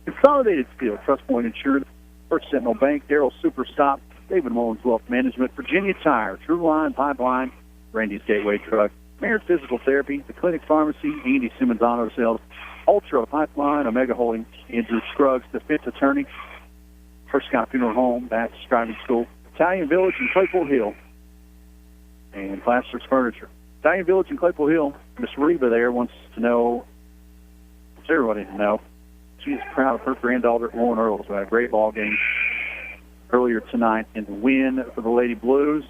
Consolidated Steel, Trust Point Insurance, First Sentinel Bank, Darrell Superstop, David Mullins Wealth Management, Virginia Tire, True Line Pipeline, Randy's Gateway Truck, Marion Physical Therapy, The Clinic Pharmacy, Andy Simmons Auto Sales, Ultra Pipeline, Omega Holdings, Andrew Scruggs, Defense Attorney, First Scott Funeral Home, Baptist Driving School, Italian Village in Claypool Hill, and Plaster's Furniture. Italian Village in Claypool Hill, Miss Reba there wants to know, wants everybody to know, she is proud of her granddaughter, Lauren Earls, who had a great ball game earlier tonight in the win for the Lady Blues.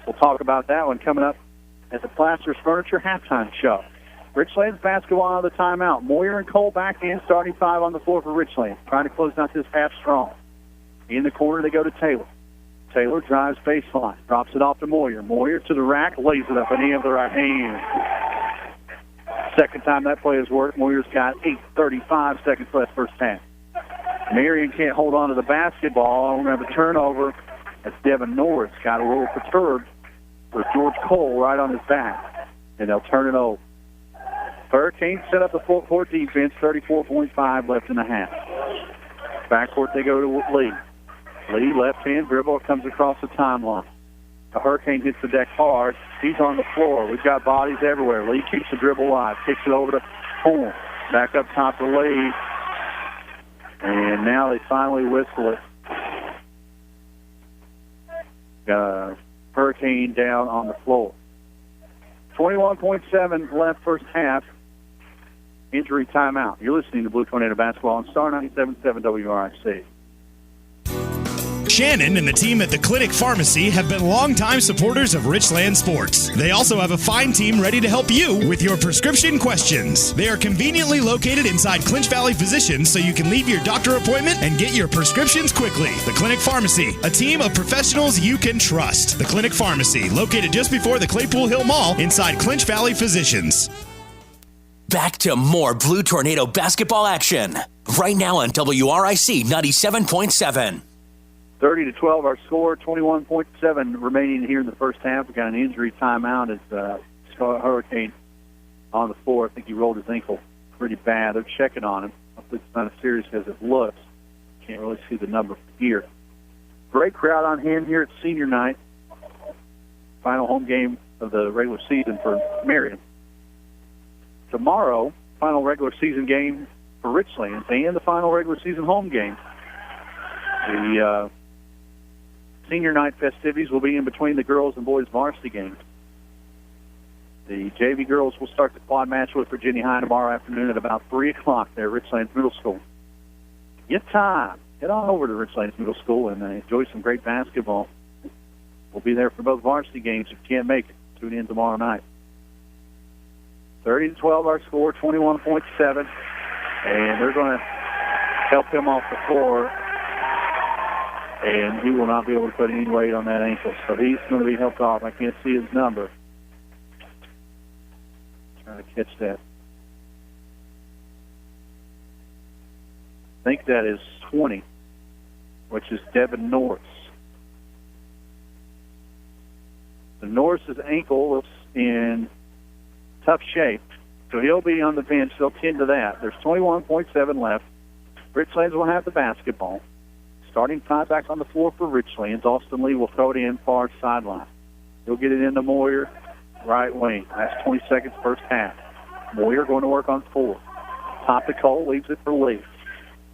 We'll talk about that one coming up at the Plaster's Furniture halftime show. Richlands basketball out of the timeout. Moyer and Cole back in, starting five on the floor for Richlands, trying to close out this half strong. In the corner, they go to Taylor. Taylor drives baseline, drops it off to Moyer. Moyer to the rack, lays it up, and he has the right hand. Second time that play has worked. Moyer's got 8:35 seconds left first half. Marion can't hold on to the basketball. We're going to have a turnover. That's Devin Norris. Got a little perturbed with George Cole right on his back. And they'll turn it over. Hurricanes set up the full court defense, 34.5 left in the half. Backcourt they go to Lee. Lee, left-hand dribble, comes across the timeline. The Hurricane hits the deck hard. He's on the floor. We've got bodies everywhere. Lee keeps the dribble live, kicks it over to Horn. Back up top to Lee. And now they finally whistle it. Got a Hurricane down on the floor. 21.7 left first half. Injury timeout. You're listening to Blue Tornado Basketball on Star 97.7 WRIC. Shannon and the team at the Clinic Pharmacy have been longtime supporters of Richlands Sports. They also have a fine team ready to help you with your prescription questions. They are conveniently located inside Clinch Valley Physicians, so you can leave your doctor appointment and get your prescriptions quickly. The Clinic Pharmacy, a team of professionals you can trust. The Clinic Pharmacy, located just before the Claypool Hill Mall inside Clinch Valley Physicians. Back to more Blue Tornado basketball action. Right now on WRIC 97.7. 30-12 our score, 21.7 remaining here in the first half. We got an injury timeout as Hurricane on the floor. I think he rolled his ankle pretty bad. They're checking on him. Hopefully it's not as serious as it looks. Can't really see the number here. Great crowd on hand here at senior night. Final home game of the regular season for Marion. Tomorrow, final regular season game for Richlands and the final regular season home game. The senior night festivities will be in between the girls and boys varsity games. The JV girls will start the quad match with Virginia High tomorrow afternoon at about 3 o'clock there at Richlands Middle School. Get time. Head on over to Richlands Middle School and enjoy some great basketball. We'll be there for both varsity games if you can't make it. Tune in tomorrow night. 30-12 our score, 21.7. And they're going to help him off the floor. And he will not be able to put any weight on that ankle. So he's going to be helped off. I can't see his number. Trying to catch that. I think that is 20, which is Devin Norris. The Norris's ankle is in tough shape, so he'll be on the bench. They'll tend to that. There's 21.7 left. Richlands will have the basketball. Starting five back on the floor for Richlands. Austin Lee will throw it in far sideline. He'll get it into Moyer, right wing. That's 20 seconds first half. Moyer going to work on four. Top to Cole, leaves it for Lee.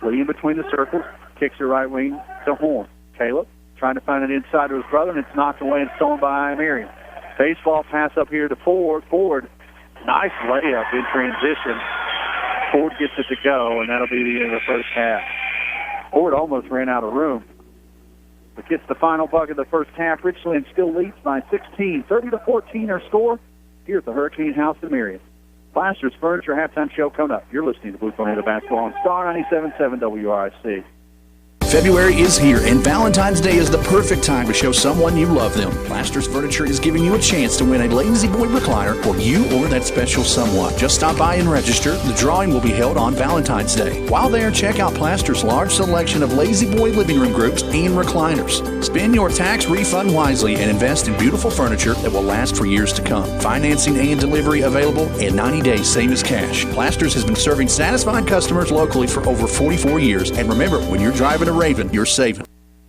Lee in between the circles, kicks it right wing to Horn. Caleb trying to find it inside to his brother, and it's knocked away and stolen by Marion. Baseball pass up here to Ford. Ford, nice layup in transition. Ford gets it to go, and that'll be the end of the first half. Ford almost ran out of room, but gets the final bucket of the first half. Richlands still leads by 16, 30-14 our score here at the Hurricane House in Marion. Plaster's Furniture halftime show coming up. You're listening to Blue Tornado Basketball on Star 97.7 WRIC. February is here, and Valentine's Day is the perfect time to show someone you love them. Plasters Furniture is giving you a chance to win a Lazy Boy recliner for you or that special someone. Just stop by and register. The drawing will be held on Valentine's Day. While there, check out Plasters' large selection of Lazy Boy living room groups and recliners. Spend your tax refund wisely and invest in beautiful furniture that will last for years to come. Financing and delivery available, and 90 days same as cash. Plasters has been serving satisfied customers locally for over 44 years. And remember, when you're driving a Raven, you're saving.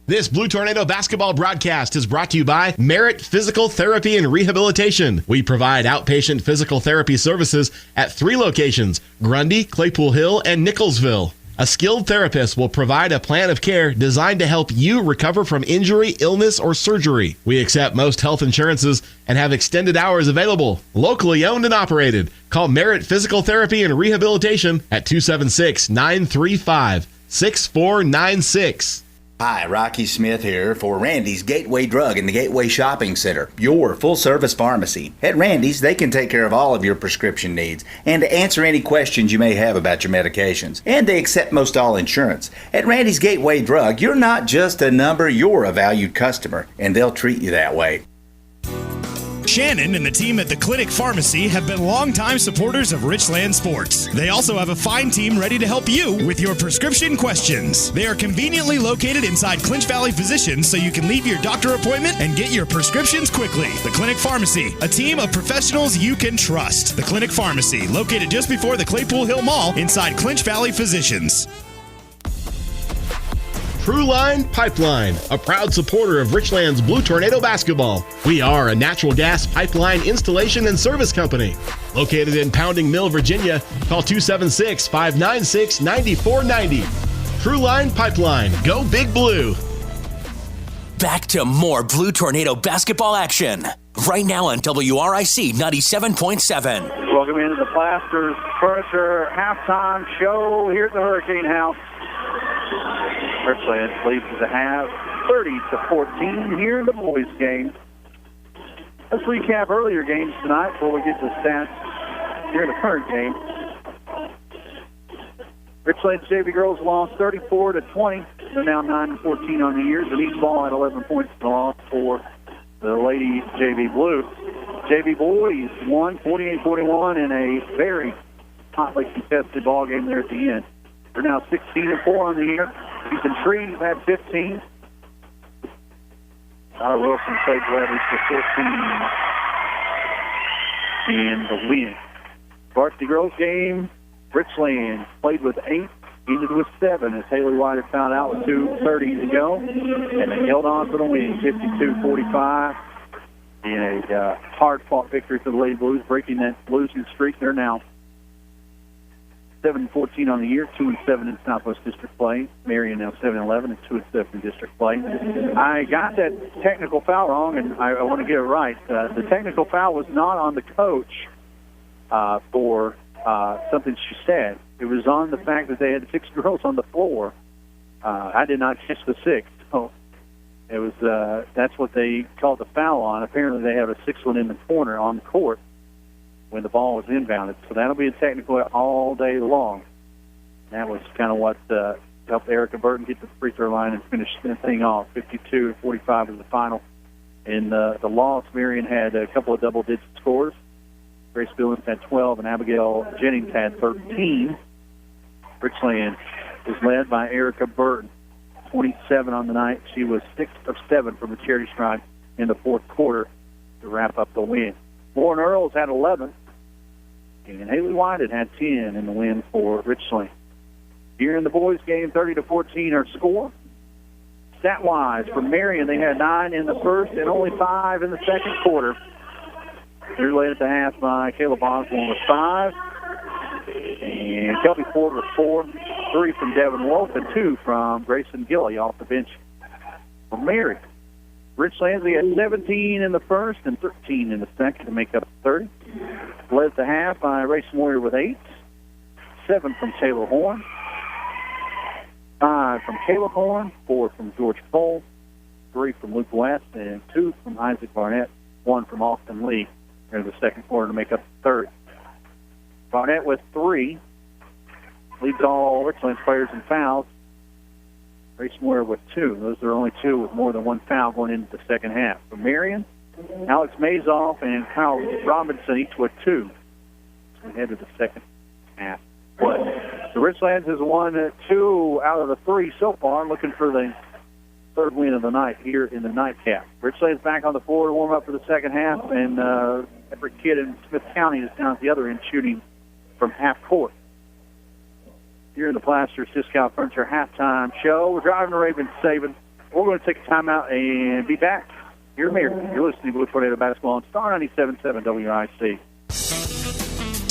This Blue Tornado basketball broadcast is brought to you by Merit Physical Therapy and Rehabilitation. We provide outpatient physical therapy services at 3 locations, Grundy, Claypool Hill, and Nicholsville. A skilled therapist will provide a plan of care designed to help you recover from injury, illness, or surgery. We accept most health insurances and have extended hours available. Locally owned and operated. Call Merit Physical Therapy and Rehabilitation at 276-935-6496. Hi, Rocky Smith here for Randy's Gateway Drug and the Gateway Shopping Center, your full-service pharmacy. At Randy's, they can take care of all of your prescription needs and answer any questions you may have about your medications. And they accept most all insurance. At Randy's Gateway Drug, you're not just a number, you're a valued customer, and they'll treat you that way. Shannon and the team at the Clinic Pharmacy have been longtime supporters of Richlands Sports. They also have a fine team ready to help you with your prescription questions. They are conveniently located inside Clinch Valley Physicians, so you can leave your doctor appointment and get your prescriptions quickly. The Clinic Pharmacy, a team of professionals you can trust. The Clinic Pharmacy, located just before the Claypool Hill Mall inside Clinch Valley Physicians. True Line Pipeline, a proud supporter of Richlands Blue Tornado basketball. We are a natural gas pipeline installation and service company. Located in Pounding Mill, Virginia, call 276-596-9490. True Line Pipeline, go Big Blue. Back to more Blue Tornado basketball action. Right now on WRIC 97.7. Welcome into the Plasters Furniture halftime show here at the Hurricane House. Richlands leads the half 30-14 here in the boys' game. Let's recap earlier games tonight before we get to the stats here in the current game. Richlands JV girls lost 34-20. They're now 9-14 on the year. Denise Ball had 11 points in the loss for the ladies JV Blue. JV boys won 48-41 in a very hotly contested ball game there at the end. They're now 16-4 on the year. Ethan Trees had 15. Tyler Wilson played Bradley for 14. And the win. Varsity girls game, Richlands played with 8, ended with 7 as Haley White had found out with 2:30 to go. And they held on for the win, 52-45. In a hard-fought victory for the Lady Blues, breaking that losing streak. They're now 7-14 on the year, 2-7 in Southwest District play. Marion now 7-11 and 2-7 in district play. I got that technical foul wrong, and I want to get it right. The technical foul was not on the coach for something she said. It was on the fact that they had 6 girls on the floor. I did not catch the 6, so it was that's what they called the foul on. Apparently, they have a 6th one in the corner on the court when the ball was inbounded. So that'll be a technical all day long. That was kind of what helped Erica Burton get to the free throw line and finish the thing off. 52-45 was the final. In the loss, Marion had a couple of double-digit scores. Grace Billings had 12, and Abigail Jennings had 13. Richlands is led by Erica Burton, 27 on the night. She was 6 of 7 from the charity stripe in the fourth quarter to wrap up the win. Lauren Earls had 11, and Haley White had 10 in the win for Richlands. Here in the boys' game, 30-14 our score. Stat-wise, for Marion, they had 9 in the first and only 5 in the second quarter. They're led at the half by Caleb Osborne with 5, and Kelby Ford with 4, 3 from Devin Wolf, and 2 from Grayson Gilley off the bench for Marion. Richlands, they had 17 in the first and 13 in the second to make up 30. Led at the half by Race Moyer with 8, 7 from Taylor Horn, 5 from Caleb Horn, 4 from George Cole, 3 from Luke West, and 2 from Isaac Barnett, 1 from Austin Lee in the second quarter to make up 30. Barnett with 3 leads all Richlands players in fouls. Grace Moore with 2. Those are only 2 with more than 1 foul going into the second half. For Marion, Alex Mazoff and Kyle Robinson each with 2. We head to the second half. But the Richlands has won 2 out of the 3 so far, looking for the third win of the night here in the nightcap. Richlands back on the floor to warm up for the second half, and every kid in Smith County is down at the other end shooting from half court. Here in the Plaster Discount Furniture halftime show, we're driving to Raven-Savin. We're going to take a timeout and be back. You're listening to Blue Tornado Basketball on Star 97.7 WIC.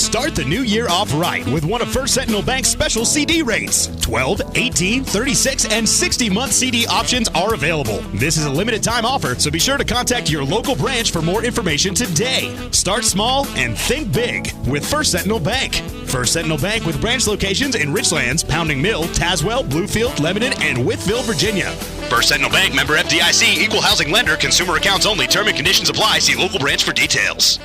Start the new year off right with one of First Sentinel Bank's special CD rates. 12, 18, 36, and 60-month CD options are available. This is a limited time offer, so be sure to contact your local branch for more information today. Start small and think big with First Sentinel Bank. First Sentinel Bank with branch locations in Richlands, Pounding Mill, Tazewell, Bluefield, Lebanon, and Whitfield, Virginia. First Sentinel Bank, member FDIC, equal housing lender, consumer accounts only, term and conditions apply. See local branch for details.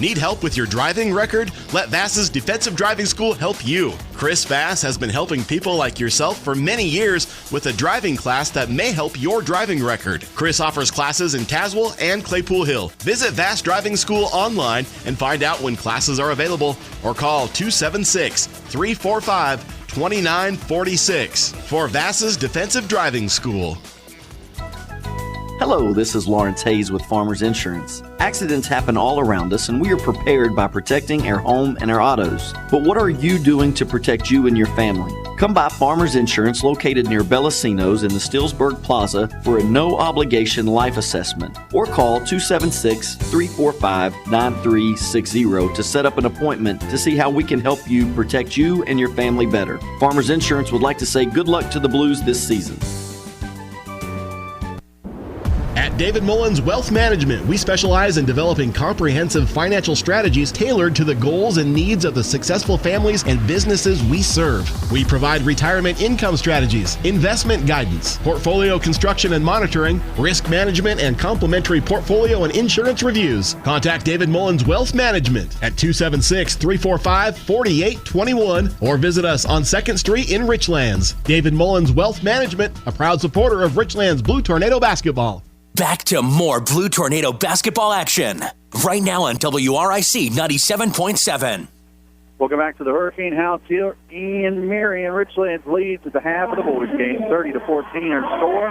Need help with your driving record? Let Vass's Defensive Driving School help you. Chris Vass has been helping people like yourself for many years with a driving class that may help your driving record. Chris offers classes in Tazewell and Claypool Hill. Visit Vass Driving School online and find out when classes are available or call 276-345-2946 for Vass's Defensive Driving School. Hello, this is Lawrence Hayes with Farmers Insurance. Accidents happen all around us, and we are prepared by protecting our home and our autos. But what are you doing to protect you and your family? Come by Farmers Insurance located near Bellasinos in the Stillsburg Plaza for a no-obligation life assessment. Or call 276-345-9360 to set up an appointment to see how we can help you protect you and your family better. Farmers Insurance would like to say good luck to the Blues this season. At David Mullins Wealth Management, we specialize in developing comprehensive financial strategies tailored to the goals and needs of the successful families and businesses we serve. We provide retirement income strategies, investment guidance, portfolio construction and monitoring, risk management, and complimentary portfolio and insurance reviews. Contact David Mullins Wealth Management at 276-345-4821 or visit us on 2nd Street in Richlands. David Mullins Wealth Management, a proud supporter of Richlands Blue Tornado Basketball. Back to more Blue Tornado basketball action. Right now on WRIC 97.7. Welcome back to the Hurricane House here in Marion. Richlands leads at the half of the boys game, 30-14 our score.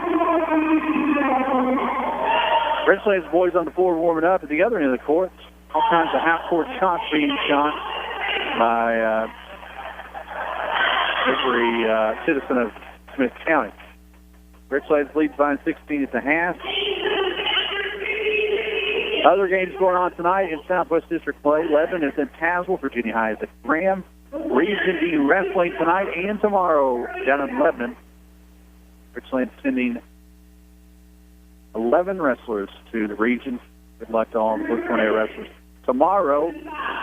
Richlands boys on the floor warming up at the other end of the court. All kinds of half-court shots being shot by every citizen of Smith County. Richlands leads by 16 at the half. Other games going on tonight in Southwest District play. Lebanon is in Tazewell. Virginia High is at Graham. Region D wrestling tonight and tomorrow down in Lebanon. Richlands sending 11 wrestlers to the region. Good luck to all the Blue Tornado wrestlers. Tomorrow,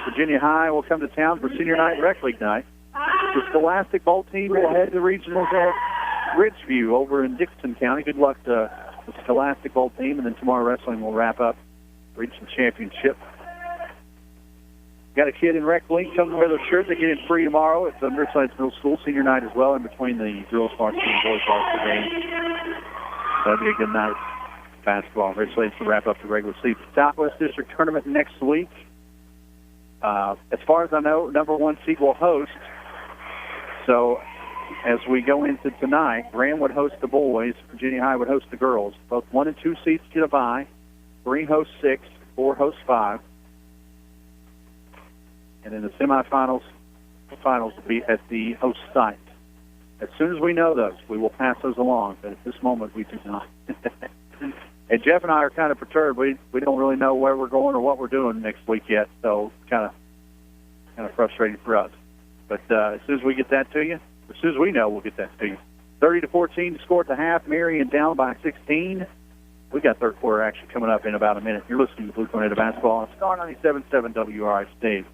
Virginia High will come to town for Senior Night Rec League night. The Scholastic Bowl team will head to regionals at Ridgeview over in Dixon County. Good luck to the Scholastic Bowl team, and then tomorrow wrestling will wrap up region championship. Got a kid in Rec League coming with a shirt. They get in free tomorrow at the Richlands Middle School senior night as well, in between the girls' varsity and boys' varsity games. That'll be a good night of basketball. Richlands to wrap up the regular season. Southwest District tournament next week. As far as I know, number 1 seed will host. So as we go into tonight, Graham would host the boys, Virginia High would host the girls. Both 1 and 2 seeds get a bye. 3 host 6, 4 host 5. And then the semifinals, the finals will be at the host site. As soon as we know those, we will pass those along. But at this moment, we do not. And Jeff and I are kind of perturbed. We don't really know where we're going or what we're doing next week yet. So it's kind of frustrating for us. But as soon as we get that to you, as soon as we know, we'll get that to you. 30-14 to score at the half. Marion down by 16. We got third quarter action coming up in about a minute. You're listening to Blue Tornado Basketball on Star 97.7 WRIC.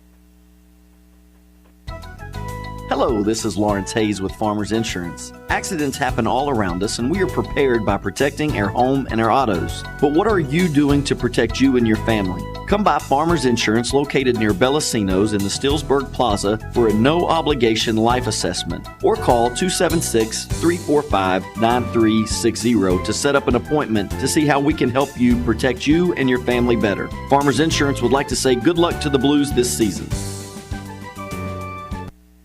Hello, this is Lawrence Hayes with Farmers Insurance. Accidents happen all around us, and we are prepared by protecting our home and our autos. But what are you doing to protect you and your family? Come by Farmers Insurance located near Bellacino's in the Stillsburg Plaza for a no-obligation life assessment, or call 276-345-9360 to set up an appointment to see how we can help you protect you and your family better. Farmers Insurance would like to say good luck to the Blues this season.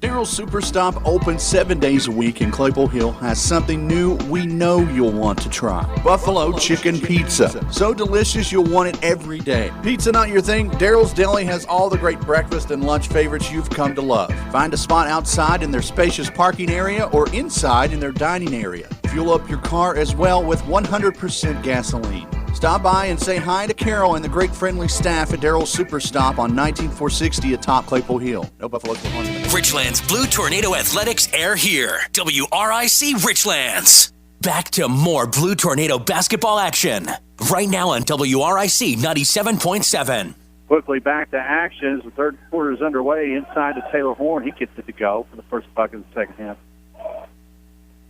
Daryl's Superstop, open 7 days a week in Claypool Hill, has something new we know you'll want to try. Buffalo Chicken Pizza. So delicious you'll want it every day. Pizza not your thing? Daryl's Deli has all the great breakfast and lunch favorites you've come to love. Find a spot outside in their spacious parking area or inside in their dining area. Fuel up your car as well with 100% gasoline. Stop by and say hi to Carol and the great friendly staff at Daryl's Superstop on 19460 atop Claypool Hill. No Buffalo. Richlands Blue Tornado Athletics air here. WRIC Richlands. Back to more Blue Tornado basketball action. Right now on WRIC 97.7. Quickly back to action as the third quarter is underway. Inside to Taylor Horn. He gets it to go for the first bucket of the second half.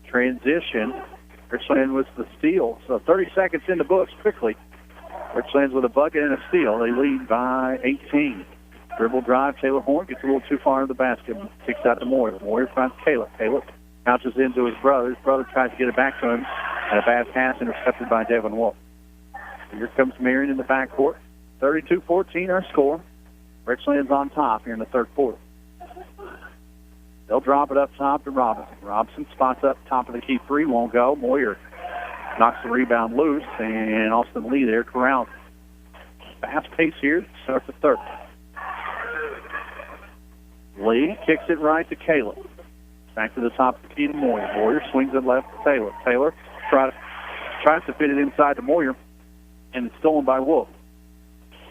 Transition. Richlands with the steal. So 30 seconds in the books quickly. Richlands with a bucket and a steal. They lead by 18. Dribble drive. Taylor Horn gets a little too far into the basket. Kicks out to Moyer. Moyer finds Caleb. Caleb bounces into his brother. His brother tries to get it back to him. And a bad pass intercepted by Devin Wolf. Here comes Marion in the backcourt. 32-14 our score. Richlands on top here in the third quarter. They'll drop it up top to Robinson. Robinson spots up top of the key three. Won't go. Moyer knocks the rebound loose. And Austin Lee there corrals. Fast pace here. Starts the third. Lee kicks it right to Caleb. Back to the top of the key to Moyer. Moyer swings it left to Taylor. Taylor tries to fit it inside to Moyer. And it's stolen by Wolf.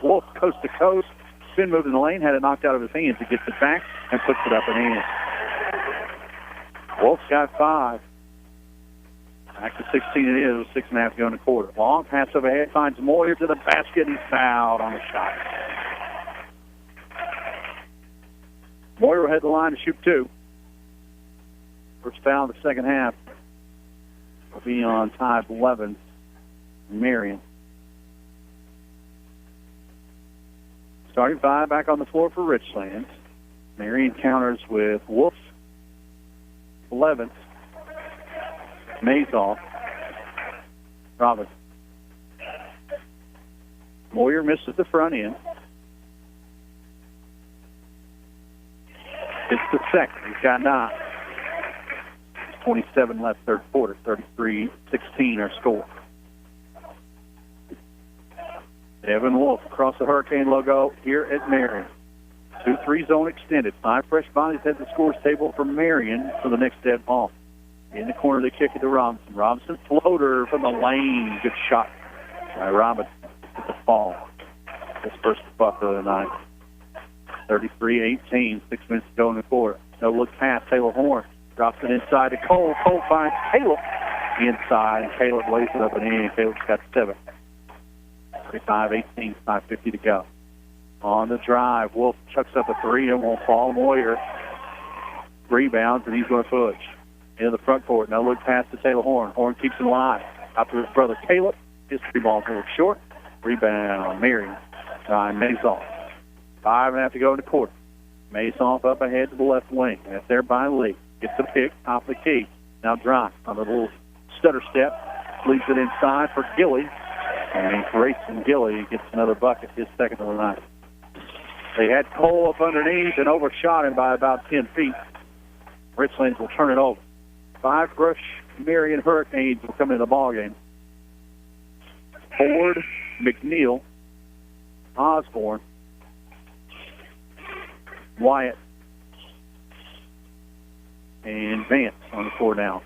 Wolf coast to coast. Spin move in the lane. Had it knocked out of his hands. He gets it back and puts it up and in. Wolf's got 5. Back to 16 it is, with 6.5 to go in the quarter. Long pass overhead, finds Moyer to the basket. He's fouled on the shot. Moyer will head the line to shoot 2. First foul of the second half will be on Ty 11, Marion. Starting 5 back on the floor for Richlands. Marion counters with Wolf, 11th, Mazoff, Robinson. Moyer misses the front end. It's the second. He's got 9. 27 left third quarter. 33-16 our score. Devin Wolf across the Hurricane logo here at Marion. 2-3 zone extended. 5 fresh bodies at the scores table for Marion for the next dead ball. In the corner, they kick it to Robinson. Robinson floater from the lane. Good shot by Robinson at the fall. His first bucket of the night. 33-18. 6 minutes to go in the quarter. No look pass. Taylor Horn drops it inside to Cole. Cole finds Caleb inside. Caleb lays it up and in. Caleb's got 7. 35-18. 5:50 to go. On the drive, Wolf chucks up a 3 and won't fall. Moyer rebounds, and he's going to push into the front court. Now look pass to Taylor Horn. Horn keeps it alive. Out to his brother Caleb. His 3 ball's a little short. Rebound, Marion. Time, Mazoff. 5.5 to go in the quarter. Mazoff up ahead to the left wing. That's there by Lee. Gets the pick, top of the key. Now drive on a little stutter step. Leaves it inside for Gilly. And Grayson Gilly gets another bucket, his second of the night. They had Cole up underneath and overshot him by about 10 feet. Richlands will turn it over. 5 fresh Marion Hurricanes will come into the ballgame. Ford, McNeil, Osborne, Wyatt, and Vance on the floor now.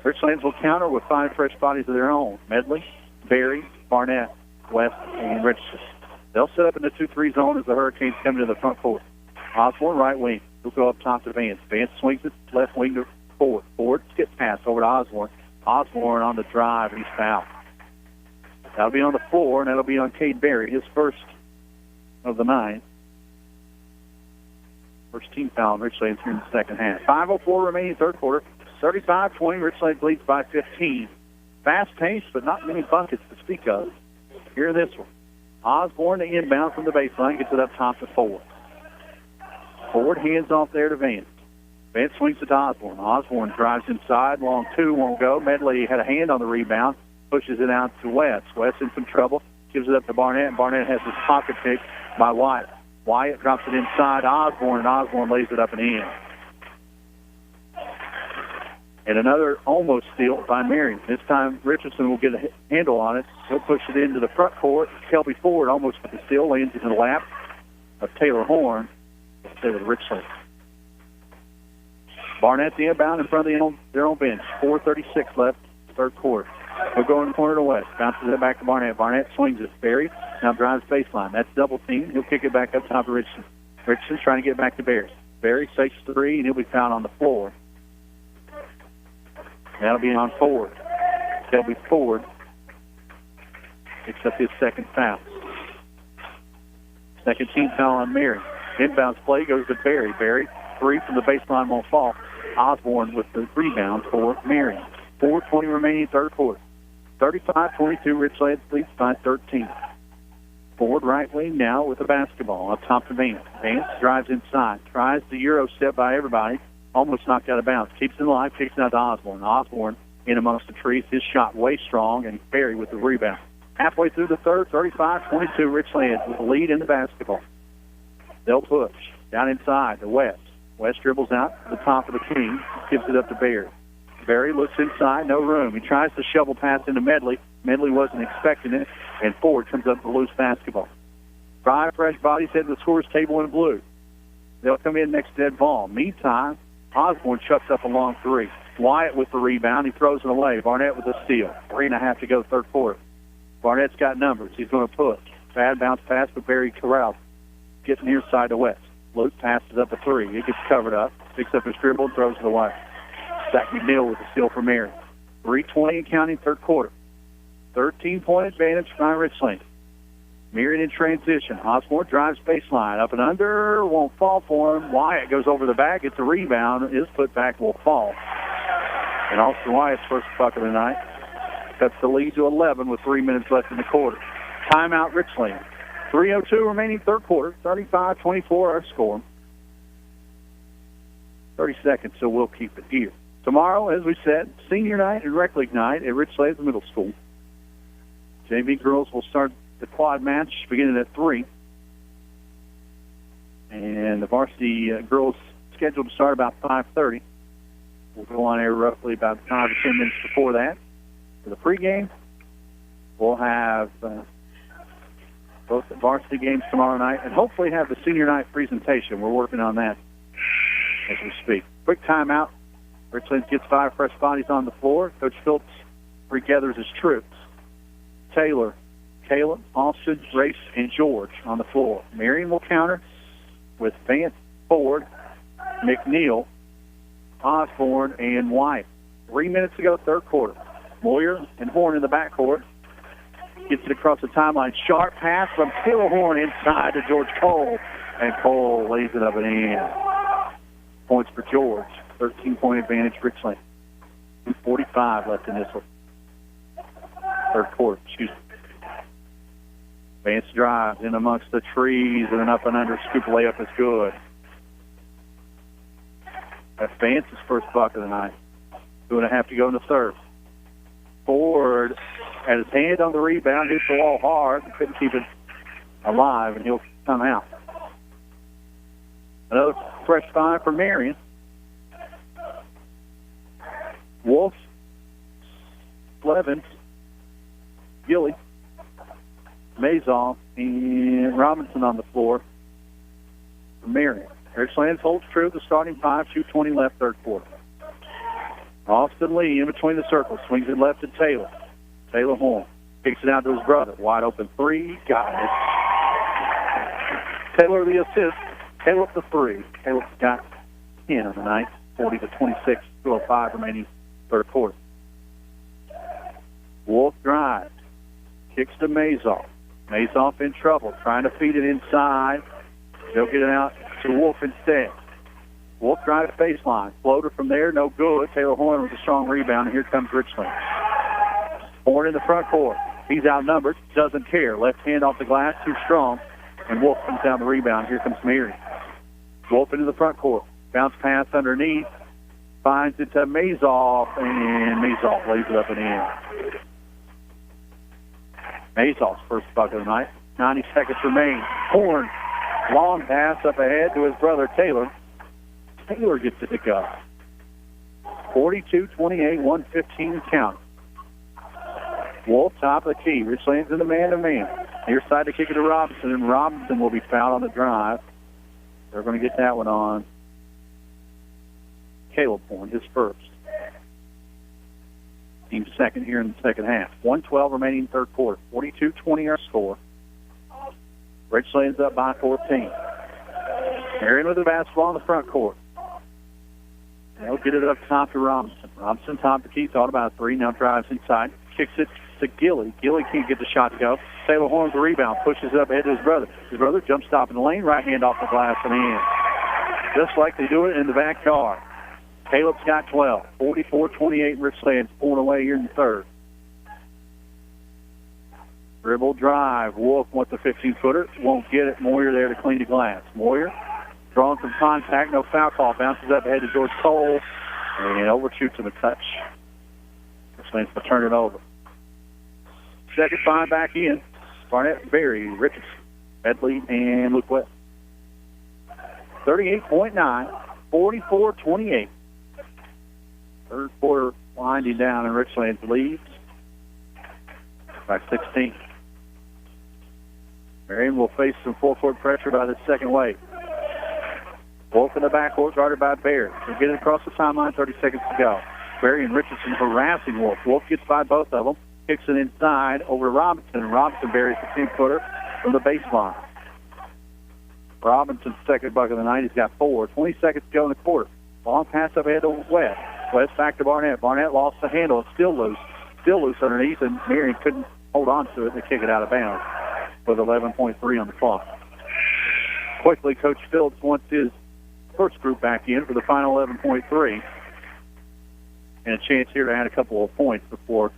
Richlands will counter with 5 fresh bodies of their own. Medley, Berry, Barnett, West, and Richardson. They'll set up in the 2-3 zone as the Hurricanes come into the front court. Osborne, right wing. He'll go up top to Vance. Vance swings it left wing to Ford. Ford skip pass over to Osborne. Osborne on the drive, and he's fouled. That'll be on the floor, and that'll be on Cade Berry, his first of the 9. First team foul on Richlands here in the second half. 5:04 remaining third quarter. 35-20. Richlands leads by 15. Fast pace, but not many buckets to speak of. Here in this one. Osborne, the inbound from the baseline, gets it up top to Ford. Ford hands off there to Vance. Vance swings it to Osborne. Osborne drives inside. Long two won't go. Medley had a hand on the rebound. Pushes it out to West. West in some trouble. Gives it up to Barnett. Barnett has his pocket picked by Wyatt. Wyatt drops it inside Osborne, and Osborne lays it up and in. And another almost steal by Marion. This time Richardson will get a handle on it. He'll push it into the front court. Kelby Ford almost with the steal, lands it in the lap of Taylor Horn. Taylor Richlands. Barnett the inbound in front of their own bench. 4:36 left, third quarter. He'll go in the corner to West. Bounces it back to Barnett. Barnett swings it. Berry now drives baseline. That's double team. He'll kick it back up top to Richardson. Richardson's trying to get back to Berry. Berry takes three, and he'll be found on the floor. That'll be on Ford. Kelby Ford picks up his second foul. Second team foul on Marion. Inbounds play goes to Berry. Berry, three from the baseline won't fall. Osborne with the rebound for Marion. 4:20 remaining third quarter. 35-22, Richlands leads by 13. Ford right wing now with the basketball up top to Vance. Vance drives inside. Tries the Euro step by everybody. Almost knocked out of bounds. Keeps it alive. Kicks it out to Osborne. Osborne in amongst the trees. His shot way strong, and Berry with the rebound. Halfway through the third, 35-22, Richlands with the lead in the basketball. They'll push. Down inside to West. West dribbles out to the top of the key. Gives it up to Berry. Berry looks inside. No room. He tries to shovel pass into Medley. Medley wasn't expecting it, and Ford comes up with a loose basketball. 5 fresh bodies head to the scorer's table in blue. They'll come in next to Ed Ball. Meantime, Osborne chucks up a long three. Wyatt with the rebound. He throws it away. Barnett with the steal. 3.5 to go, third quarter. Barnett's got numbers. He's going to push. Bad bounce pass, but Berry corrals. Gets near side to West. Luke passes up a three. It gets covered up. Picks up his dribble and throws it away. Zach McNeil with the steal for Marion. 3:20 and counting, third quarter. 13-point advantage by Richlands. Marion in transition. Osborne drives baseline. Up and under. Won't fall for him. Wyatt goes over the back. Gets a rebound. His putback will fall. And Austin Wyatt's first bucket of the night. Cuts the lead to 11 with 3 minutes left in the quarter. Timeout Richlands. 3:02 remaining third quarter. 35-24 our score. 30 seconds, so we'll keep it here. Tomorrow, as we said, senior night and rec league night at Richlands Middle School. JV girls will start the quad match beginning at 3. And the varsity girls scheduled to start about 5:30. We'll go on air roughly about 5 to 10 minutes before that. For the pregame, we'll have both the varsity games tomorrow night and hopefully have the senior night presentation. We're working on that as we speak. Quick timeout. Richlands gets 5 fresh bodies on the floor. Coach Phillips regathers his troops. Taylor, Caleb, Austin, Race, and George on the floor. Marion will counter with Vance, Ford, McNeil, Osborne, and White. 3 minutes to go, third quarter. Moyer and Horn in the backcourt. Gets it across the timeline. Sharp pass from Taylor Horn inside to George Cole. And Cole lays it up and in. Points for George. 13-point advantage, Richlands. 2:45 left in this one. Third quarter, excuse me. Vance drives in amongst the trees and an up and under scoop layup is good. That's Vance's first bucket of the night. 2.5 to go in the third. Ford had his hand on the rebound, hit the wall hard, couldn't keep it alive, and he'll come out. Another fresh 5 for Marion. Wolf, Blevins, Gilly, Mazoff, and Robinson on the floor for Marion. Richlands holds true to the starting 5, 2:20 left, third quarter. Austin Lee in between the circles, swings it left to Taylor. Taylor Horn kicks it out to his brother. Wide open three, got it. Taylor the assist. Taylor up the 3. Taylor's got 10 on the night. 40-26, 2:05 remaining third quarter. Wolf drives. Kicks to Mazoff. Mazoff in trouble, trying to feed it inside. They'll get it out to Wolf instead. Wolf drives baseline. Floater from there, no good. Taylor Horn with a strong rebound, and here comes Richland. Horn in the front court. He's outnumbered, doesn't care. Left hand off the glass, too strong, and Wolf comes down the rebound. Here comes Marion. Wolf into the front court. Bounce pass underneath. Finds it to Mazoff, and Mazoff lays it up and in. Mazoff's first bucket of the night. 90 seconds remain. Horn, long pass up ahead to his brother Taylor. Taylor gets it to go. 42-28, 1:15 count. Wolf top of the key. Richlands in the man-to-man. Near side to kick it to Robinson, and Robinson will be fouled on the drive. They're going to get that one on Caleb Horn, his first. Team second here in the second half. 1:12 remaining in third quarter. 42-20 our score. Richlands up by 14. Marion with the basketball in the front court. They'll get it up top to Robinson. Robinson top the key, thought about a three, now drives inside. Kicks it to Gilly. Gilly can't get the shot to go. Taylor Horn the rebound, pushes it up ahead to his brother. His brother jump stop in the lane, right hand off the glass and in. Just like they do it in the backyard. Caleb's got 12. 44-28 Richlands pulling away here in the third. Dribble drive. Wolf wants the 15-footer. Won't get it. Moyer there to clean the glass. Moyer drawing some contact. No foul call. Bounces up ahead to George Cole and overshoots him a touch. Richlands will turn it over. Second five back in. Barnett, Berry, Richardson, Medley, and Luke West. 38.9, 44-28. Third quarter winding down, and Richlands leads by 16. Marion will face some full-court pressure by the second wave. Wolf in the backcourt, guarded by Barry. They're getting across the timeline, 30 seconds to go. Barry and Richardson harassing Wolf. Wolf gets by both of them, kicks it inside over to Robinson, and Robinson buries the 10-footer from the baseline. Robinson's second bucket of the night. He's got 4. 20 seconds to go in the quarter. Long pass up ahead to West. West back to Barnett. Barnett lost the handle. It's still loose. Still loose underneath, and Marion couldn't hold on to it and kick it out of bounds with 11.3 on the clock. Quickly, Coach Phillips wants his first group back in for the final 11.3. And a chance here to add a couple of points before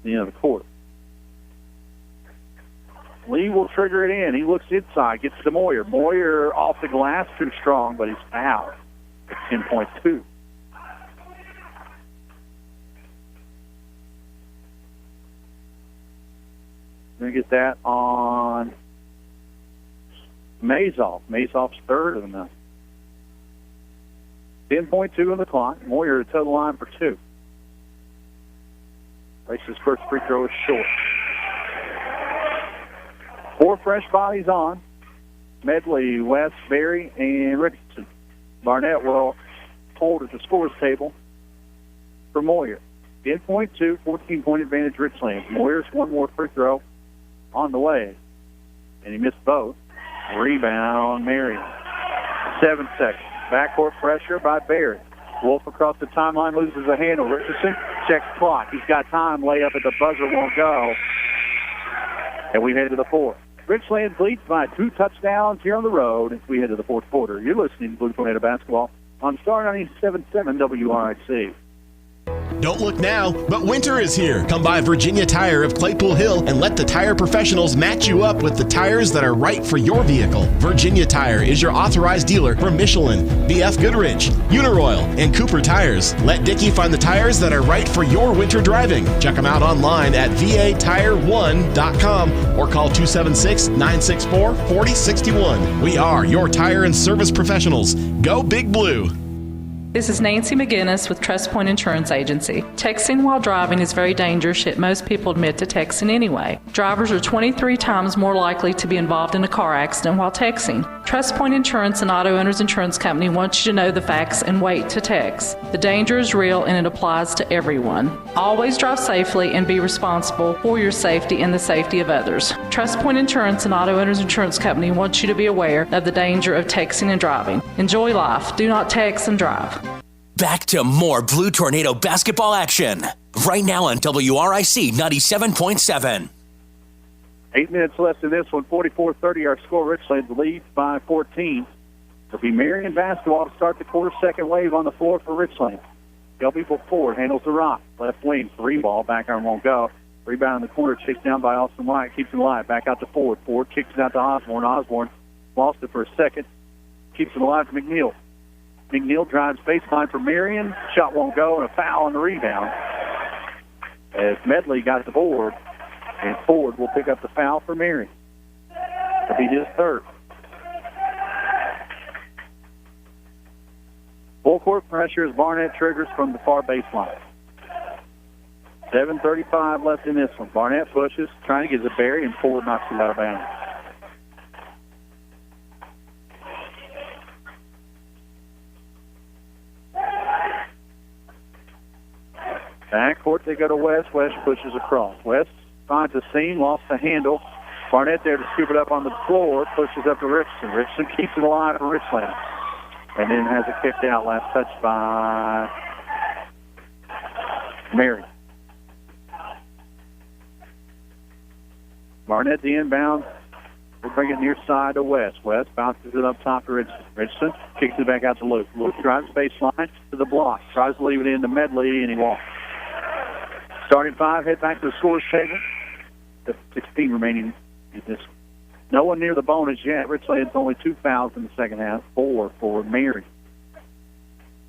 the end of the quarter. Lee will trigger it in. He looks inside, gets to Moyer. Moyer off the glass, too strong, but he's fouled at 10.2. We're going to get that on Mazoff. Mazoff's third of the night. 10.2 on the clock. Moyer to toe the line for 2. Race's first free throw is short. 4 fresh bodies on. Medley, West, Berry, and Richardson. Barnett will hold at the scores table for Moyer. 10.2, 14-point advantage Richlands. Moyer's one more free throw on the way. And he missed both. Rebound, Marion. 7 seconds. Backcourt pressure by Barry. Wolf across the timeline loses a handle. Richardson checks clock. He's got time. Layup at the buzzer won't go. And we head to the fourth. Richlands leads by 2 touchdowns here on the road as we head to the fourth quarter. You're listening to Blue Tornado Basketball on Star 97.7 WRIC. Don't look now, but winter is here. Come by Virginia Tire of Claypool Hill and let the tire professionals match you up with the tires that are right for your vehicle. Virginia Tire is your authorized dealer for Michelin, BF Goodrich, Uniroyal, and Cooper Tires. Let Dickie find the tires that are right for your winter driving. Check them out online at vatire1.com or call 276-964-4061. We are your tire and service professionals. Go Big Blue. This is Nancy McGinnis with Trust Point Insurance Agency. Texting while driving is very dangerous, yet most people admit to texting anyway. Drivers are 23 times more likely to be involved in a car accident while texting. Trust Point Insurance and Auto Owners Insurance Company wants you to know the facts and wait to text. The danger is real and it applies to everyone. Always drive safely and be responsible for your safety and the safety of others. Trust Point Insurance and Auto Owners Insurance Company wants you to be aware of the danger of texting and driving. Enjoy life. Do not text and drive. Back to more Blue Tornado basketball action. Right now on WRIC 97.7. 8 minutes left in this one. 44-30 our score. Richlands leads by 14. It'll be Marion basketball to start the quarter. Second wave on the floor for Richlands. Shelby Ford handles the rock. Left wing, 3-ball. Back arm won't go. Rebound in the corner, chased down by Austin White. Keeps it alive. Back out to Ford. Ford kicks it out to Osborne. Osborne lost it for a second. Keeps it alive to McNeil. McNeil drives baseline for Marion. Shot won't go, and a foul on the rebound. As Medley got the board, and Ford will pick up the foul for Marion. It'll be his third. Full court pressure as Barnett triggers from the far baseline. 7:35 left in this one. Barnett pushes, trying to get to Barry, and Ford knocks it out of bounds. Backcourt, they go to West. West pushes across. West finds a seam, lost the handle. Barnett there to scoop it up on the floor, pushes up to Richardson. Richardson keeps it alive for Richlands. And then has it kicked out. Last touch by Marion. Barnett the inbound. We'll bring it near side to West. West bounces it up top to Richardson. Richardson kicks it back out to Luke. Luke drives baseline to the block. Tries to leave it in to Medley, and he walks. Starting 5, head back to the scorer's table. 16 remaining in this. No one near the bonus yet. Richlands only 2 fouls in the second half. 4 for Marion.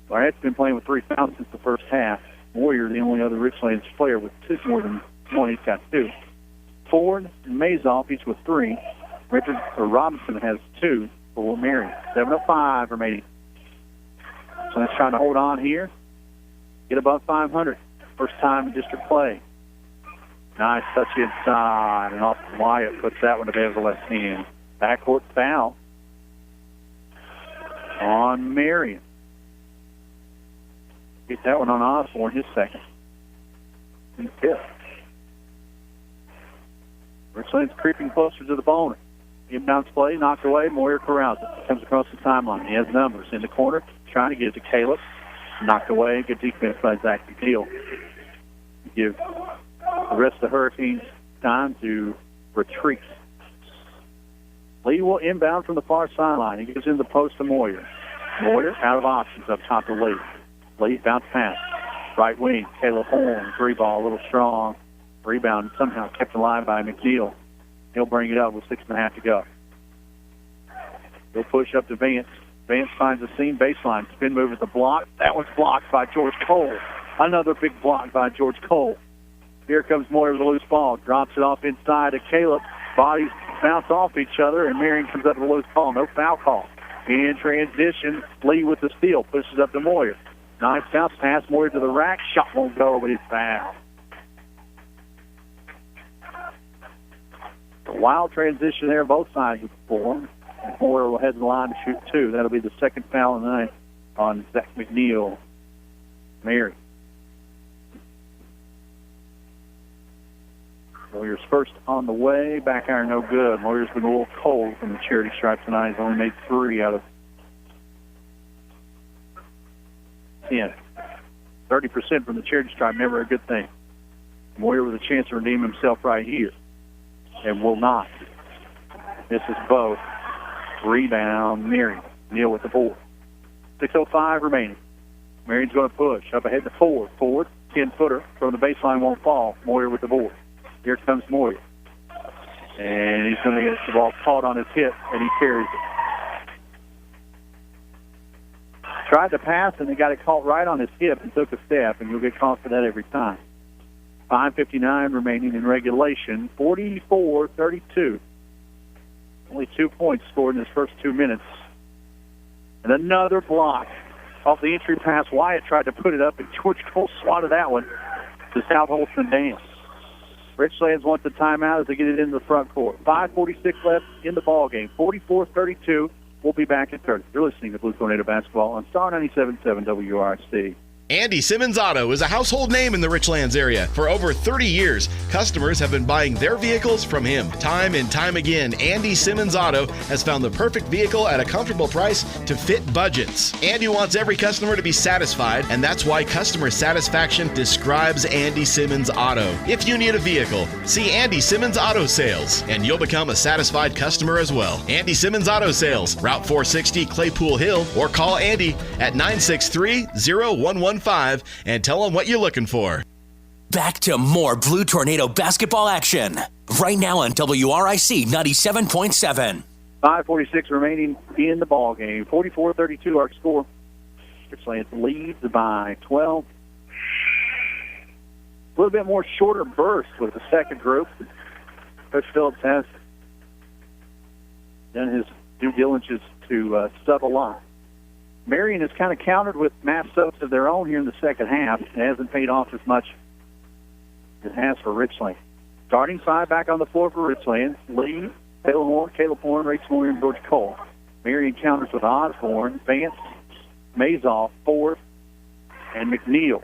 Barnett's been playing with 3 fouls since the first half. Warrior, the only other Richlands player with 2 more than 1. He's got 2. Ford and Mazoff each with 3. Robinson has 2 for Marion. 7:05 remaining. So let's try to hold on here. Get above 500. First time in district play. Nice touch inside, and Austin Wyatt puts that one to bed with the left hand. Backcourt foul on Marion. Get that one on Osborne, his second. And 5th. Richlands creeping closer to the bonus. Inbounds play, knocked away. Moyer corrals it. Comes across the timeline. He has numbers in the corner, trying to get it to Caleb. Knocked away. Good defense by Zach McNeil. Give the rest of the Hurricanes time to retreat. Lee will inbound from the far sideline. He gives in the post to Moyer. Moyer out of options up top to Lee. Lee bounce pass. Right wing. Caleb Horn. 3-ball, a little strong. Rebound somehow kept alive by McNeil. He'll bring it up with 6.5 to go. He'll push up to Vance. Vance finds a seam baseline. Spin move at the block. That one's blocked by George Cole. Another big block by George Cole. Here comes Moyer with a loose ball. Drops it off inside to Caleb. Bodies bounce off each other, and Marion comes up with a loose ball. No foul call. In transition, Lee with the steal. Pushes up to Moyer. Nice bounce pass. Moyer to the rack. Shot won't go, but it's foul. A wild transition there, both sides of the floor. Moyer will head to the line to shoot 2. That'll be the second foul of the night on Zach McNeil. Mary. Moyer's first on the way. Back iron no good. Moyer's been a little cold from the charity stripe tonight. He's only made 3 out of 10. 30% from the charity stripe, never a good thing. Moyer with a chance to redeem himself right here. And will not. This is both. Rebound, Marion. Neal with the board. 6:05 remaining. Marion's going to push. Up ahead to Ford. Ford, 10-footer from the baseline, won't fall. Moyer with the board. Here comes Moyer. And he's going to get the ball caught on his hip, and he carries it. Tried to pass, and he got it caught right on his hip and took a step, and you'll get caught for that every time. 5:59 remaining in regulation. 44-32. Only 2 points scored in his first 2 minutes. And another block off the entry pass. Wyatt tried to put it up, and George Cole swatted that one to South Holston Dam. Richlands wants a timeout as they get it into the front court. 5:46 left in the ballgame. 44-32. We'll be back in 30. You're listening to Blue Tornado Basketball on Star 97.7 WRC. Andy Simmons Auto is a household name in the Richlands area. For over 30 years, customers have been buying their vehicles from him. Time and time again, Andy Simmons Auto has found the perfect vehicle at a comfortable price to fit budgets. Andy wants every customer to be satisfied, and that's why customer satisfaction describes Andy Simmons Auto. If you need a vehicle, see Andy Simmons Auto Sales, and you'll become a satisfied customer as well. Andy Simmons Auto Sales, Route 460, Claypool Hill, or call Andy at 963-0115 and tell him what you're looking for. Back to more Blue Tornado basketball action. Right now on WRIC 97.7. 5:46 remaining in the ball game. 44-32 our score. Richlands leads by 12. A little bit more shorter burst with the second group. Coach Phillips has done his due diligence to sub a lot. Marion has kind of countered with mass subs of their own here in the second half. It hasn't paid off as much as it has for Richlands. Starting five back on the floor for Richlands. Lee, Caleb Horn, Ray Moyer, and George Cole. Marion counters with Osborne, Vance, Mazoff, Ford, and McNeil.